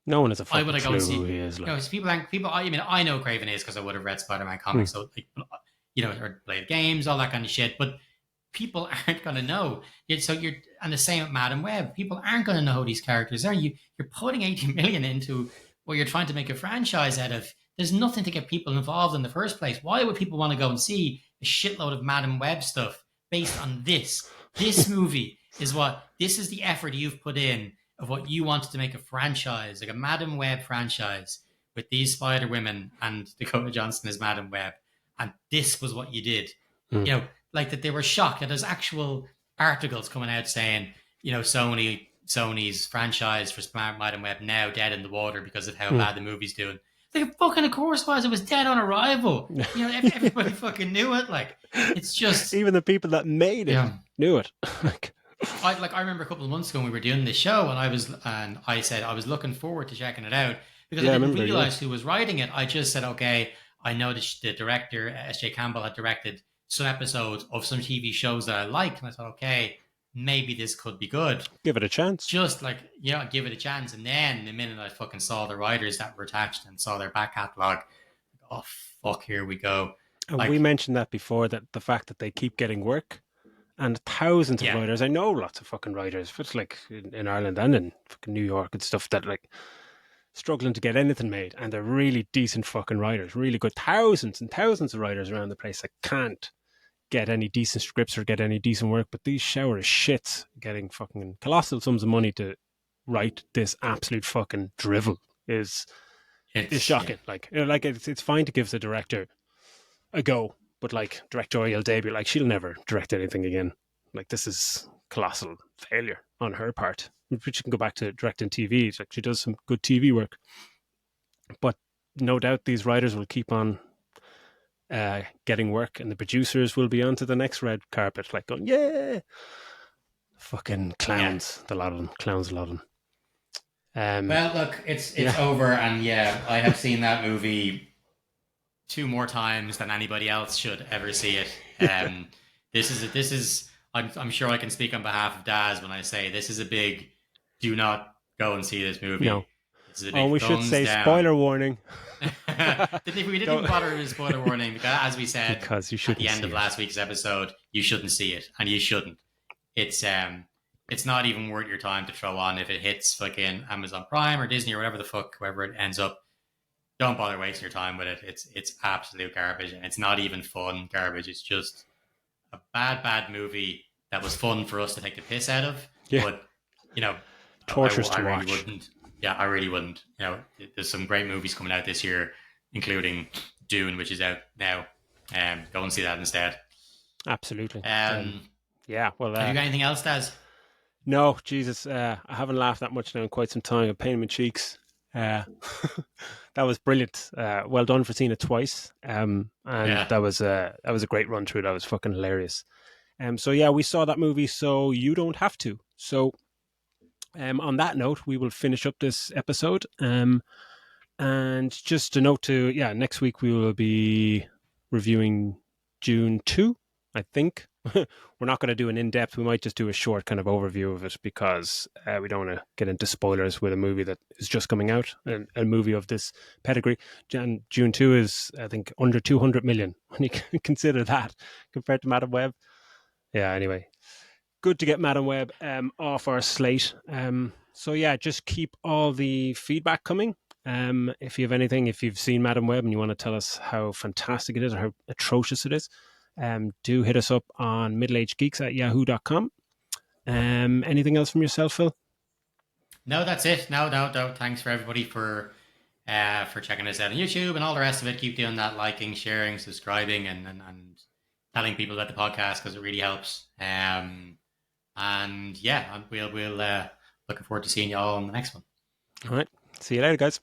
No one has a why would fucking I go and clue see? who he is. Like, People aren't people. I mean, I know Craven is because I would have read Spider-Man hmm. comics, so like, or played games, all that kind of shit. But people aren't going to know. So you're, and the same with Madam Web. People aren't going to know who these characters are. You're putting 80 million into what you're trying to make a franchise out of. There's nothing to get people involved in the first place. Why would people want to go and see a shitload of Madam Web stuff based on this? This movie is what this is the effort you've put in of what you wanted to make a franchise, like a Madam Web franchise with these Spider Women and Dakota Johnson as Madam Web. And this was what you did. Hmm. You know, like that they were shocked. And there's actual articles coming out saying, Sony's franchise for Madam Web now dead in the water because of how Hmm. bad the movie's doing. Like, fucking of course was. It was dead on arrival. Everybody fucking knew it. Like, it's just, Even the people that made it knew it. Like, I remember a couple of months ago when we were doing this show, and I said I was looking forward to checking it out because yeah, I I didn't remember. Yeah. realize who was writing it. I just said, okay, I know the director S.J. Campbell had directed some episodes of some TV shows that I liked, and I thought, okay, maybe this could be good. Give it a chance. Just like, give it a chance. And then the minute I fucking saw the writers that were attached and saw their back catalogue, oh fuck, here we go. And Like, we mentioned that before, that the fact that they keep getting work, and thousands of yeah, writers. I know lots of fucking writers, but it's like in Ireland and in fucking New York and stuff, that like struggling to get anything made, and they're really decent fucking writers, really good. Thousands and thousands of writers around the place that can't get any decent scripts or get any decent work, but these shower of shits getting fucking colossal sums of money to write this absolute fucking drivel is yeah. shocking. Like, like it's fine to give the director a go, but like directorial debut, like she'll never direct anything again. Like, this is colossal failure on her part. But you can go back to directing TV. It's like she does some good TV work, but no doubt these writers will keep on getting work, and the producers will be onto the next red carpet, like going, yeah, fucking Yeah. clowns, the lot of them, clowns, a lot of them. Well, look, it's Yeah, over, and yeah, I have seen that movie two more times than anybody else should ever see it. This is. I'm sure I can speak on behalf of Daz when I say this is a big. Do not go and see this movie. no. This is a Oh, big we should thumbs say down. spoiler warning. We didn't even bother with a spoiler warning because, as we said Because you at the shouldn't end see of it. last week's episode, you shouldn't see it, and you shouldn't. It's not even worth your time to throw on if it hits fucking Amazon Prime or Disney or whatever the fuck, wherever it ends up. Don't bother wasting your time with it. It's absolute garbage, and it's not even fun garbage. It's just a bad movie that was fun for us to take the piss out of. Yeah. But Torturous I to really watch. wouldn't. Yeah, I really wouldn't. There's some great movies coming out this year, including Dune, which is out now. Go and see that instead. Absolutely. Yeah, well, Have you got anything else, Daz? no, Jesus, I haven't laughed that much now in quite some time. I'm pain in my cheeks. Uh, that was brilliant. Well done for seeing it twice. And Yeah. that was a great run through. That was fucking hilarious. So yeah, we saw that movie, so you don't have to. So on that note, we will finish up this episode. And just a note to, yeah, next week we will be reviewing June 2, I think. We're not going to do an in-depth. We might just do a short kind of overview of it, because we don't want to get into spoilers with a movie that is just coming out, and a movie of this pedigree. And June 2 is, I think, under 200 million when you consider that compared to Madam Web. Yeah, anyway, good to get Madam Web off our slate. So yeah, just keep all the feedback coming. If you have anything, if you've seen Madam Web and you want to tell us how fantastic it is or how atrocious it is, do hit us up on middleagedgeeks@yahoo.com. Anything else from yourself, Phil? No, that's it. No. Thanks for everybody for checking us out on YouTube and all the rest of it. Keep doing that, liking, sharing, subscribing, and telling people about the podcast, because it really helps. And yeah, we'll looking forward to seeing you all on the next one. All right. See you later, guys.